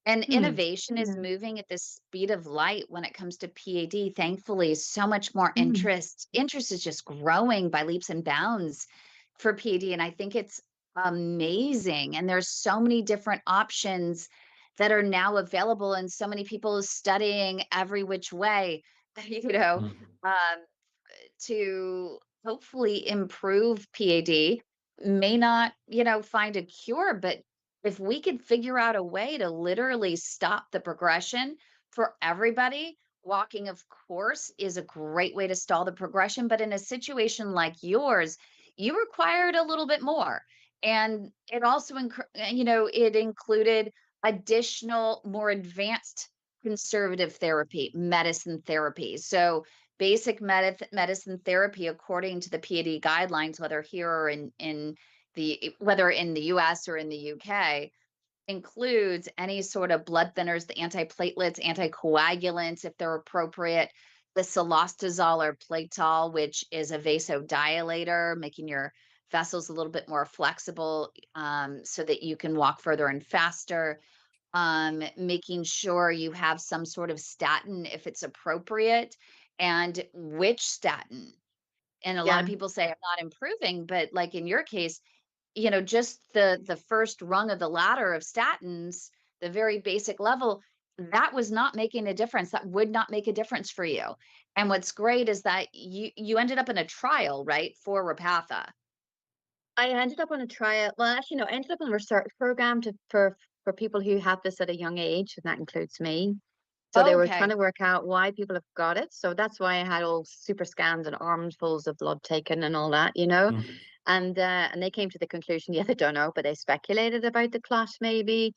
And Hmm. innovation is Yeah. moving at the speed of light when it comes to PAD. Thankfully, so much more Mm. interest. Interest is just growing by leaps and bounds for PAD. And I think it's amazing. And there's so many different options that are now available, and so many people studying every which way, you know, Mhm. um, to hopefully improve PAD. May not, find a cure, but if we could figure out a way to literally stop the progression for everybody, walking, of course, is a great way to stall the progression. But in a situation like yours, you required a little bit more. And it also, it included additional, more advanced conservative therapy, medicine therapy. So basic medicine therapy, according to the PAD guidelines, whether here or whether in the US or in the UK, includes any sort of blood thinners, the antiplatelets, anticoagulants, if they're appropriate, the cilostazol or Platol, which is a vasodilator, making your vessels a little bit more flexible, so that you can walk further and faster. Making sure you have some sort of statin if it's appropriate, and which statin. And a lot of Yeah. people say I'm not improving, but like in your case, just the first rung of the ladder of statins, the very basic level, that was not making a difference. That would not make a difference for you. And what's great is that you ended up in a trial, right, for Repatha. I ended up on a trial. Well, actually, no, I ended up on a research program for people who have this at a young age, and that includes me. So they were trying Okay. to work out why people have got it. So that's why I had all super scans and armfuls of blood taken and all that, Mhm. And they came to the conclusion, yeah, they don't know, but they speculated about the clot maybe.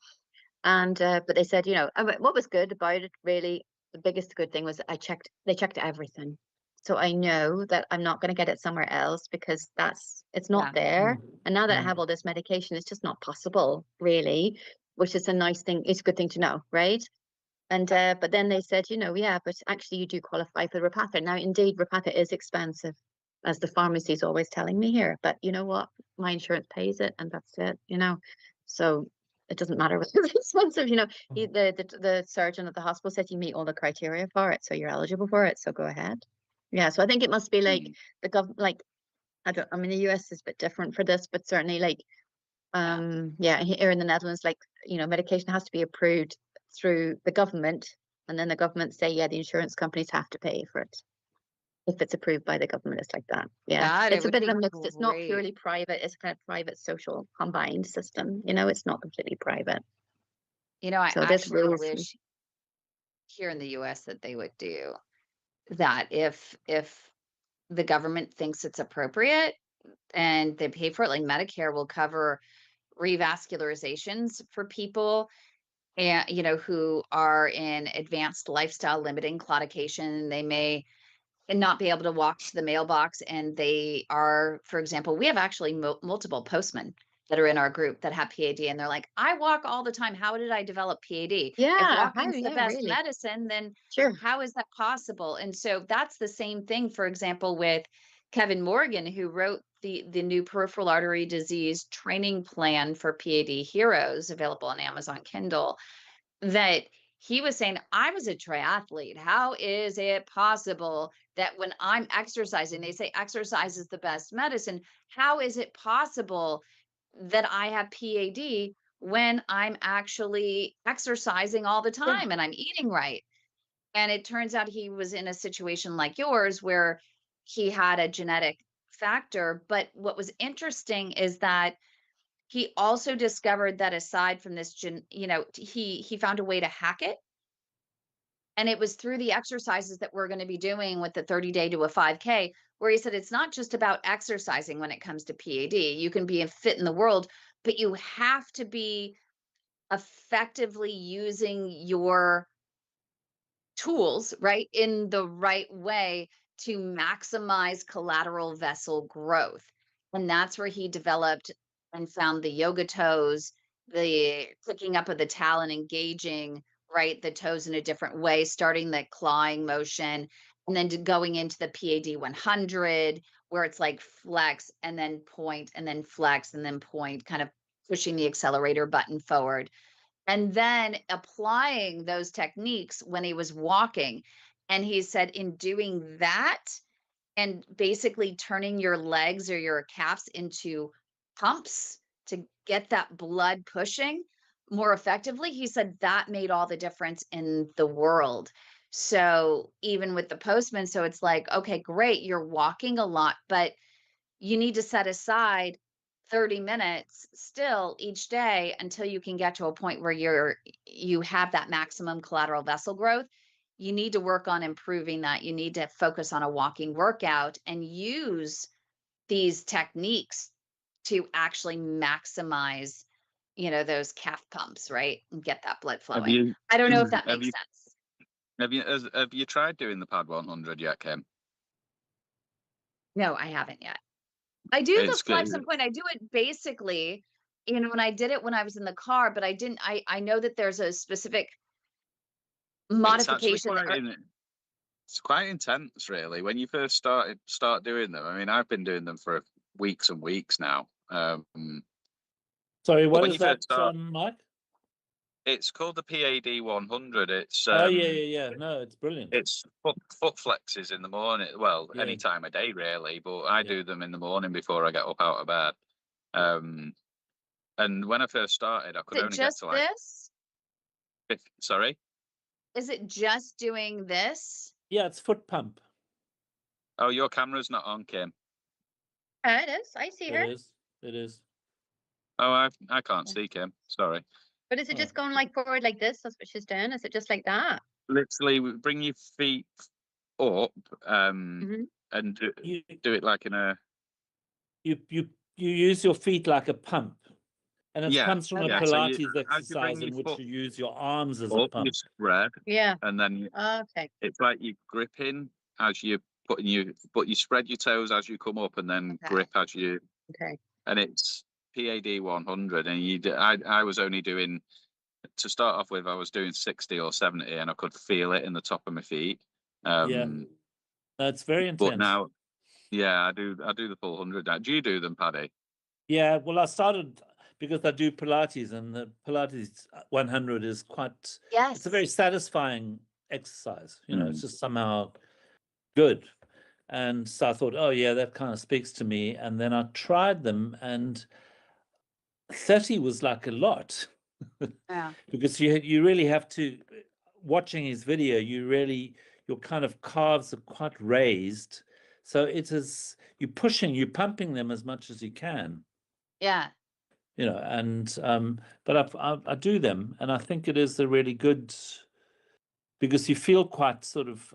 And but they said, what was good about it, really, the biggest good thing was they checked everything. So I know that I'm not going to get it somewhere else because it's not Yeah. there. Mhm. And now that I have Mhm. all this medication, it's just not possible, really, which is a nice thing. It's a good thing to know, right? And but then they said, yeah, but actually you do qualify for Repatha. Now, indeed, Repatha is expensive, as the pharmacy is always telling me here. But you know what? My insurance pays it, and that's it. So it doesn't matter whether it's expensive. The surgeon at the hospital said you meet all the criteria for it, so you're eligible for it. So go ahead. Yeah. So I think it must be like Mm. like I mean, the US is a bit different for this, but certainly like Yeah. yeah, here in the Netherlands, like, medication has to be approved through the government, and then the government say, yeah, the insurance companies have to pay for it if it's approved by the government. It's like that. Yeah, God, it it's a would bit of be a mix. It's not great. purely private. It's kind of private social combined system. It's not completely private. I So there's actually rules. wish here in the US that they would do that. If the government thinks it's appropriate and they pay for it, like Medicare will cover revascularizations for people, and who are in advanced lifestyle limiting claudication. They may not be able to walk to the mailbox, and they are, for example, we have actually multiple postmen that are in our group that have PAD, and they're like, I walk all the time. How did I develop PAD? If Yeah. How? walking's the Yeah. best Really. medicine, then Sure. how is that possible? And so that's the same thing, for example, with Kevin Morgan, who wrote the new peripheral artery disease training plan for PAD heroes, available on Amazon Kindle, that he was saying, I was a triathlete. How is it possible that when I'm exercising, they say exercise is the best medicine? How is it possible that I have PAD when I'm actually exercising all the Yeah. time and I'm eating right? And it turns out he was in a situation like yours where he had a genetic factor. But what was interesting is that he also discovered that aside from this he found a way to hack it. And it was through the exercises that we're going to be doing with the 30-day to a 5K, where he said it's not just about exercising when it comes to PAD. You can be fit in the world, but you have to be effectively using your tools, right, in the right way to maximize collateral vessel growth. And that's where he developed and found the yoga toes, the clicking up of the towel and engaging, right, the toes in a different way, starting the clawing motion, and then going into the PAD 100, where it's like flex and then point and then flex and then point, kind of pushing the accelerator button forward and then applying those techniques when he was walking. And he said, in doing that, and basically turning your legs or your calves into pumps to get that blood pushing more effectively, he said that made all the difference in the world. So even with the postman, so it's like, okay, great, you're walking a lot, but you need to set aside 30 minutes still each day until you can get to a point where you have that maximum collateral vessel growth. You need to work on improving that. You need to focus on a walking workout and use these techniques to actually maximize, those calf pumps, right? And get that blood Have flowing. you I don't know if that have makes you sense. have you tried doing the PAD 100 yet, Kym? No, I haven't yet. I do the It's flex good. and point. I do it basically, when I did it when I was in the car, but I know that there's a specific It's actually modification it's quite intense, really. When you first start doing them. I mean, I've been doing them for weeks and weeks now. Sorry, But what when is you that, first start, Mike? it's called the PAD 100. Oh, yeah. No, it's brilliant. It's foot flexes in the morning. Well, Yeah. any time of day, really. But I Yeah. do them in the morning before I get up out of bed. Yeah. And when I first started, I could is it only get just to like this? Sorry. Is it just doing this? Yeah, it's foot pump. Oh, your camera's not on, Kym. It is. I see It her. is. It is. Oh, I can't see Kym. Sorry. But is it Oh. just going like forward like this? That's what she's doing. Is it just like that? Literally, bring your feet up, Mhm. and You do it like in a you use your feet like a pump. And it comes from a yeah. Okay. So Pilates as you bring exercise your in which foot you use your arms as a up, you pump. spread, Yeah. and then Okay. it's like you're gripping as you but you spread your toes as you come up, and then Okay. grip as you. Okay. And it's PAD 100, and I was only doing, to start off with, I was doing 60 or 70, and I could feel it in the top of my feet. Yeah. That's very But intense. now, yeah, I do the full 100 now. Do you do them, Paddy? Yeah, well, I started because I do Pilates, and the Pilates 100 is quite, Yes. it's a very satisfying exercise. It's Mm. just somehow good. And so I thought, oh, yeah, that kind of speaks to me. And then I tried them, and 30 was like a lot. Yeah. Because you really have to, watching his video, your kind of calves are quite raised. So it is, you're pumping them as much as you can. Yeah. And but I do them, and I think it is a really good, because you feel quite sort of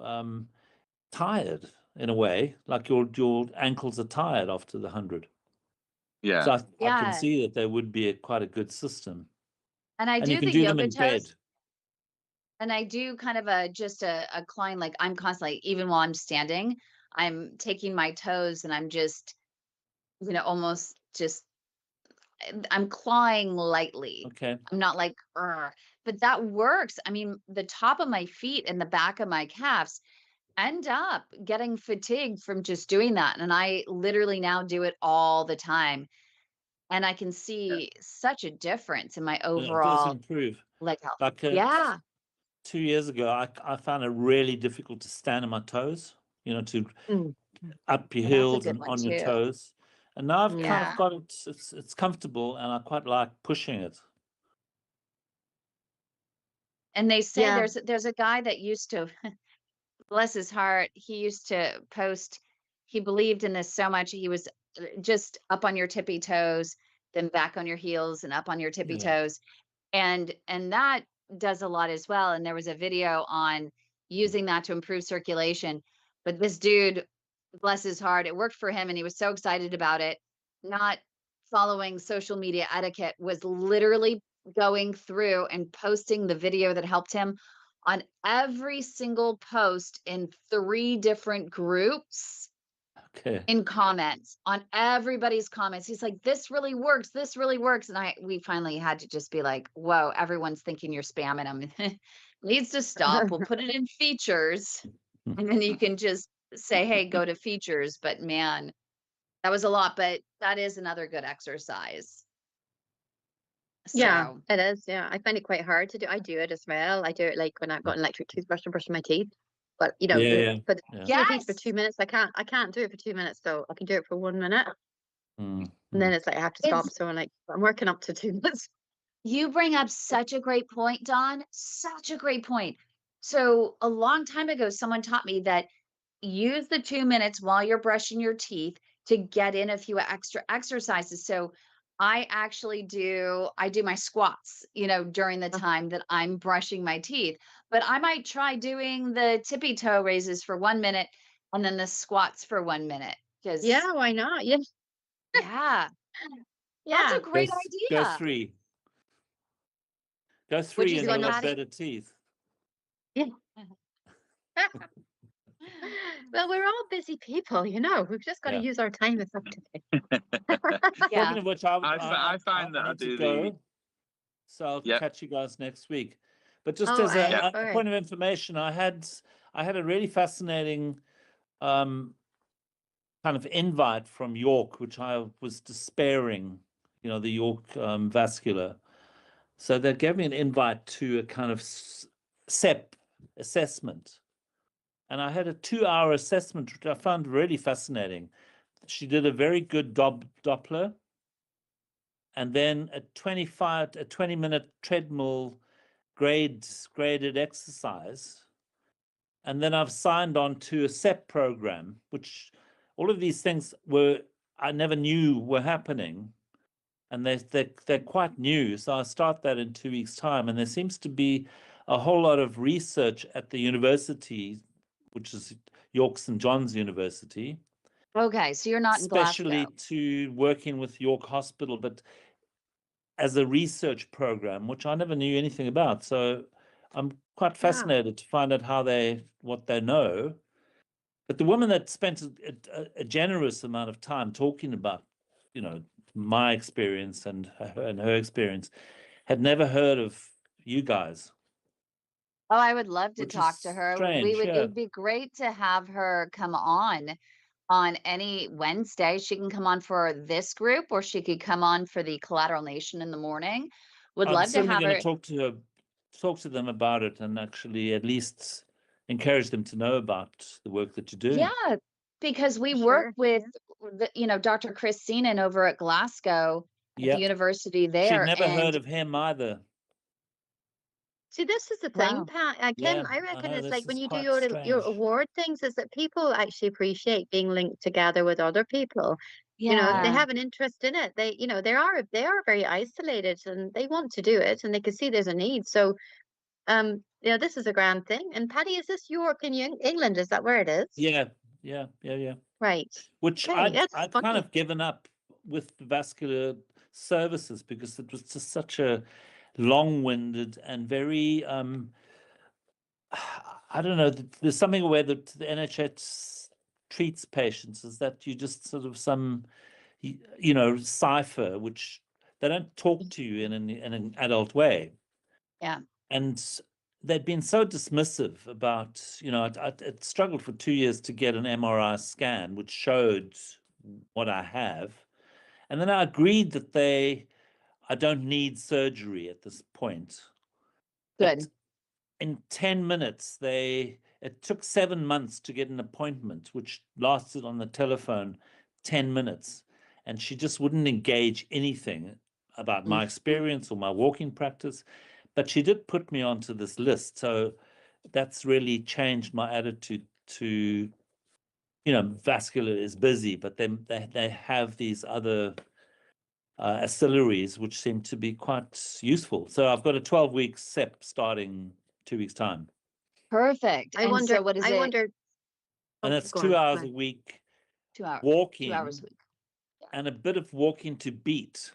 tired in a way, like your ankles are tired after the 100. Yeah. So I can Yeah. see that they would be quite a good system, And I and you do can the do them yoga in bed. toes. And I do kind of a climb, like I'm constantly, even while I'm standing, I'm taking my toes and I'm just, almost just, I'm clawing lightly. Okay. I'm not like, "Urgh," but that works. I mean, the top of my feet and the back of my calves end up getting fatigued from just doing that. And I literally now do it all the time. And I can see such a difference in my It does overall improve. leg health. Like Yeah. 2 years ago, I found it really difficult to stand on my toes. To Mm. up your Well, that's a heels good and one on your too. toes. And now I've kind Yeah. of got it. It's comfortable, and I quite like pushing it. And they say Yeah. there's a guy that used to, bless his heart, he used to post, he believed in this so much. He was just up on your tippy toes, then back on your heels and up on your tippy Yeah. toes. And that does a lot as well. And there was a video on using that to improve circulation. But this dude, bless his heart, it worked for him and he was so excited about it. Not following social media etiquette, was literally going through and posting the video that helped him on every single post in 3 different groups Okay. in comments, on everybody's comments. He's like, this really works. This really works. And we finally had to just be like, whoa, everyone's thinking you're spamming them. Needs to stop. We'll put it in features. And then you can just say, hey, go to features. But man, that was a lot, but that is another good exercise. Yeah, So, it is. Yeah, I find it quite hard to do. I do it as well. I do it like when I've got an electric toothbrush and brushing my teeth. But you know, Yeah. but Yeah. brushing my teeth for yes, 2 minutes, I can't do it for 2 minutes though. I can do it for 1 minute, Mm, and then it's like I have to stop. it's, So I'm working up to 2 minutes. you bring up such a great point, Dawn. Such a great point. So, a long time ago, someone taught me that use the 2 minutes while you're brushing your teeth to get in a few extra exercises. So I do my squats, during the time that I'm brushing my teeth, but I might try doing the tippy toe raises for 1 minute and then the squats for 1 minute. Because Yeah, why not? Yeah, yeah, that's yeah. a great go idea. 3. Go Would 3 you and Do I say, you'll not? have Patty? better teeth. Yeah. Well, we're all busy people, you know. We've just got to Yeah. use our time effectively. Yeah. Talking of which, I find that I I need to do the go. So I'll yeah. catch you guys next week. But just Oh, as Yeah. a all right. point of information, I had a really fascinating kind of invite from York, which I was despairing, the York vascular. So they gave me an invite to a kind of SEP assessment. And I had a 2-hour assessment, which I found really fascinating. She did a very good Doppler, and then a 20-minute treadmill graded exercise. And then I've signed on to a SEP program, which all of these things I never knew were happening. And they're quite new. So I'll start that in 2 weeks' time. And there seems to be a whole lot of research at the university, which is York St. John's University, Okay, so you're not in especially Glasgow. to working with York Hospital, but as a research program, which I never knew anything about. So I'm quite Yeah. fascinated to find out what they know. But the woman that spent a generous amount of time talking about, my experience and her experience, had never heard of you guys, Oh, I would love to which is talk to her. strange. It Yeah. would be great to have her come on any Wednesday. She can come on for this group or she could come on for the Collateral Nation in the morning. Would I'm love to certainly have going to her. talk to them about it, and actually at least encourage them to know about the work that you're doing. Yeah, because we For work sure. with, Yeah. Dr. Chris Seenan over at Glasgow at the Yeah. university She'd there. never heard And of him either. See, this is the thing, wow, Pat. Yeah, Kim, I I reckon know, it's like this when is you do quite your strange. award things, is that people actually appreciate being linked together with other people. You know, they yeah, have an interest in it. They are very isolated and they want to do it and they can see there's a need. So, this is a grand thing. And Patty, is this York in England? Is that where it is? Yeah. Right. Which Okay, that's I'd kind funny. of given up with the vascular services because it was just such a long-winded and very I don't know. There's something where the NHS treats patients is that you just sort of cipher, which they don't talk to you in an adult way. yeah. And they'd been so dismissive about, I struggled for 2 years to get an MRI scan, which showed what I have. And then I agreed that I don't need surgery at this point. But Good. in 10 minutes, it took 7 months to get an appointment, which lasted on the telephone 10 minutes. And she just wouldn't engage anything about my experience or my walking practice. but she did put me onto this list. So that's really changed my attitude to, vascular is busy, but then they have these other ancillaries which seem to be quite useful. So I've got a 12-week SEP starting 2 weeks' time. Perfect. I And wonder. so what is I it? wonder. And Oh, that's go 2 on, hours go a on. week 2 hours. 2 walking hours a week. and a bit of walking to beat.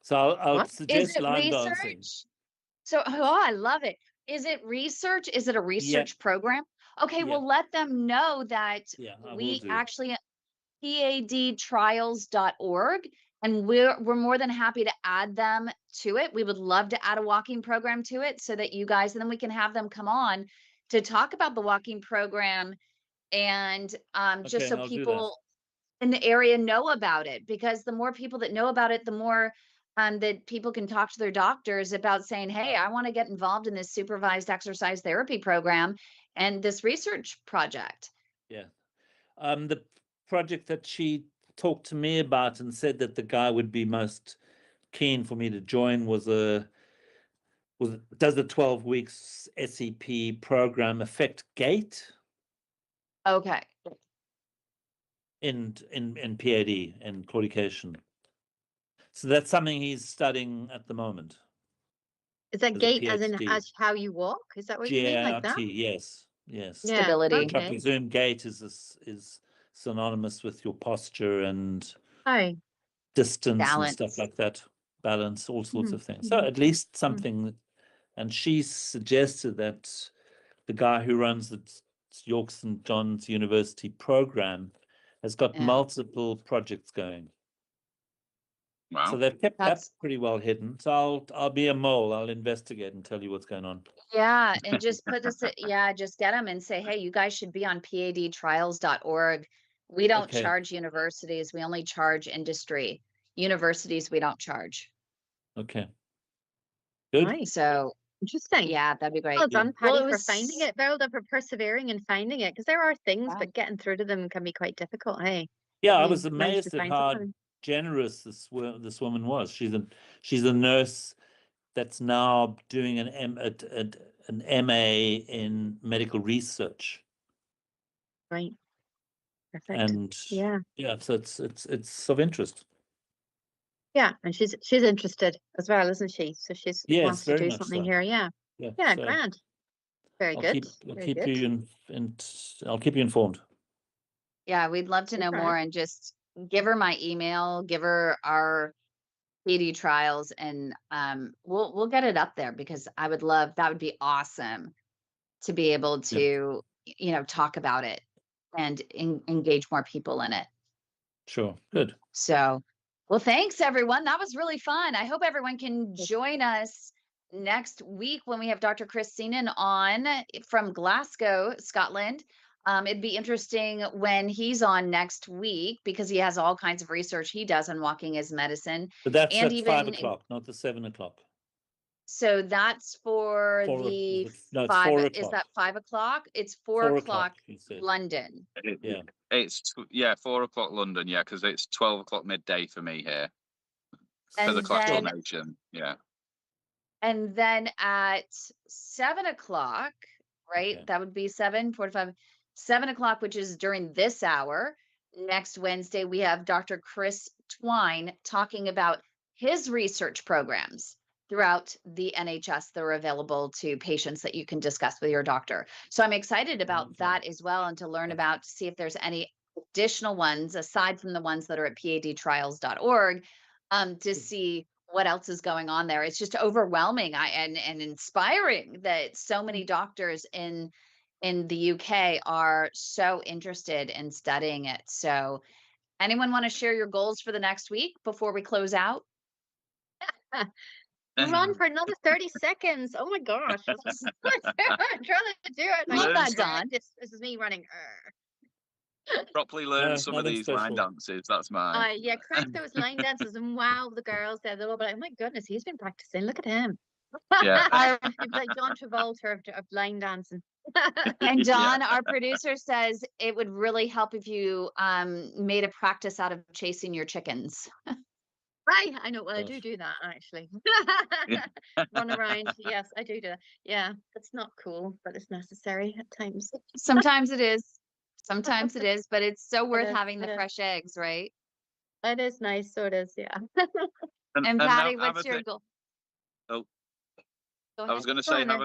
So I would What? Is suggest it line dancing. research? So, oh, I love it. Is it research? Is it a Yeah, research program? Okay, yeah, well, let them know that yeah, I will we do. actually PADtrials.org, and we're more than happy to add them to it. We would love to add a walking program to it so that you guys, and then we can have them come on to talk about the walking program, and just Okay, so I'll do that. people in the area know about it, because the more people that know about it, the more that people can talk to their doctors about saying, hey, I want to get involved in this supervised exercise therapy program and this research project. Yeah. The project that she talked to me about and said that the guy would be most keen for me to join does the 12 weeks SEP program affect gait Okay. in PAD and claudication? So that's something he's studying at the moment Is that as a gait as in PhD. as how you walk? Is that what you mean, like that? GART, yes, yes. Yeah. Stability. Which I Okay. presume gait is synonymous with your posture and Hi. distance and stuff Balance. like that, balance, all sorts Mhm, of things. So mhm, at least mhm. something. And she suggested that the guy who runs the York St. John's University program has got Yeah. multiple projects going. So Wow. they've kept that That's pretty well hidden. So I'll be a mole. I'll investigate and tell you what's going on. yeah, and just put this just get them and say, hey, you guys should be on PADtrials.org. We don't Okay, charge universities, we only charge industry. Universities we don't charge. okay, good. Nice. So Interesting. yeah, that'd be Well great. Yeah, done, Well, Paddy, it for finding was it. Well done for persevering and finding it, because there are things, yeah, but getting through to them can be quite difficult. Hey, yeah. but I you was managed to amazed at find how something. generous this woman was. She's a nurse that's now doing an MA in medical research. Right. Perfect. And Yeah. yeah, so it's of interest. Yeah. And she's interested as well, isn't she? So she's Yes, wants to very do much something so. here. Yeah. Yeah, Yeah. so Grand. Very I'll good. keep I'll Very keep good. you I'll keep you informed. yeah, we'd love to know Super. more, and just give her my email, give her our PD trials, and we'll get it up there, because I would love, that would be awesome to be able Yeah, to, talk about it and engage more people in it. sure. Good. So, well, thanks everyone. That was really fun. I hope everyone can join us next week when we have Dr. Chris Seenan on from Glasgow, Scotland. It'd be interesting when he's on next week, because he has all kinds of research he does on walking as medicine. But that's And at 5 even o'clock, not the 7 o'clock. so that's for Is the it, no, it's 5, 4 is o'clock. that 5 o'clock? It's 4 4 o'clock, o'clock he said. London. Yeah. It's 4 o'clock London, yeah, because it's 12 o'clock midday for me here for the And Collateral then Nation. Yeah. And then at 7 o'clock, right? Okay. That would be 7:45, 7 o'clock, which is during this hour. Next Wednesday, we have Dr. Chris Twine talking about his research programs throughout the NHS that are available to patients that you can discuss with your doctor. So I'm excited about Okay. that as well, and to learn Yeah. about, to see if there's any additional ones aside from the ones that are at padtrials.org, to see what else is going on there. It's just overwhelming and inspiring that so many doctors in the UK are so interested in studying it. So, anyone want to share your goals for the next week before we close out? Run for another 30 seconds. Oh my gosh. I'm trying to do it. Love Learn that, Dawn. This is me running. Properly learn some of Nothing these line special. dances. That's mine. Yeah, crack those line dances, and wow, the girls there, they'll all be like, oh my goodness, he's been practicing. Look at him. Yeah. You'd be like John Travolta of line dancing. And Yeah. Dawn, our producer, says it would really help if you made a practice out of chasing your chickens. Right, I know. Well, I Gosh. do that actually. Yeah. Run around. Yes, I do that. Yeah, it's not cool, but it's necessary at times. Sometimes it is. Sometimes it is, but it's so It worth is. having It the is. fresh eggs, right? It is nice. So it is. Yeah. And And now Patty, have what's a your think. goal? Oh, Go I was ahead. going to Go say, on then.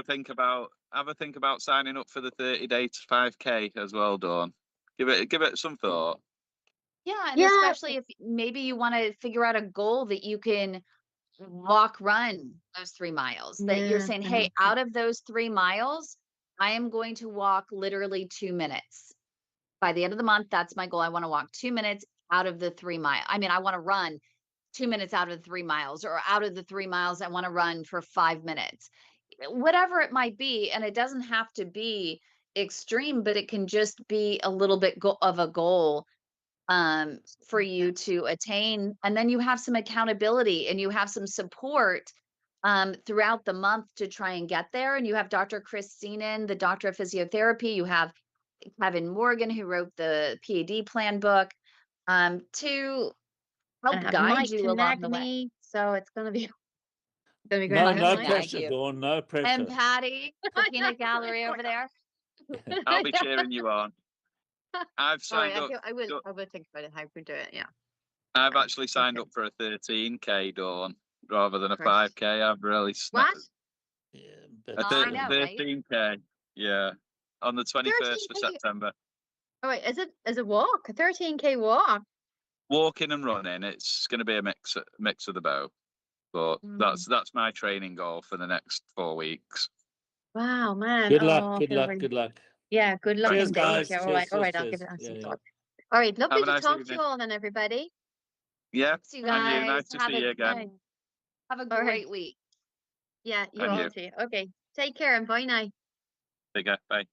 have a think about signing up for the 30-day to 5K as well, Dawn. Give it some thought. Yeah, and Yeah. especially if maybe you want to figure out a goal that you can run those 3 miles, that you're Yeah. saying, I know. hey, out of those 3 miles, I am going to walk literally 2 minutes. By the end of the month, that's my goal. I want to walk 2 minutes out of the 3 mile. I mean, I want to run 2 minutes out of the 3 miles, or out of the 3 miles, I want to run for 5 minutes. Whatever it might be, and it doesn't have to be extreme, but it can just be a little bit of a goal for Yeah. you to attain, and then you have some accountability and you have some support throughout the month to try and get there. And you have Dr. Chris Seenan, the doctor of physiotherapy. You have Kevin Morgan, who wrote the PAD plan book, to I help have guide Mike you to along nag the way. me, so it's gonna be great. No, Mike All no to right. nag pressure, you. Dawn. No And pressure. Patty, the peanut gallery over there. I'll be cheering you on. I've All right. signed up. I will. I will think about it. How we do it. Yeah. I've Great. actually signed Okay. up for a 13K, Dawn, rather than a Great. 5K. I've really What? Yeah, a Oh, I but know, right? 13K. Yeah, on the 21st of 13K. September. All right. Is it walk? A 13K walk? Walking and running. It's going to be a mix of the both. But Mm. that's my training goal for the next 4 weeks. Wow, man. good luck, Oh, I good feel luck, really. good luck. Yeah. Good luck Thank Cheers, you, indeed. guys. guys. Yeah. All Cheers, right. All cheers, right. I'll give cheers. it Yeah, some yeah. thought. All right. Lovely Have a to nice talk to evening. you all, then, everybody. Yeah, So you and you. guys Nice to see you again. have a All right. great week. Yeah. You And all you. too. Okay. Take care and bye now. Take care. Bye.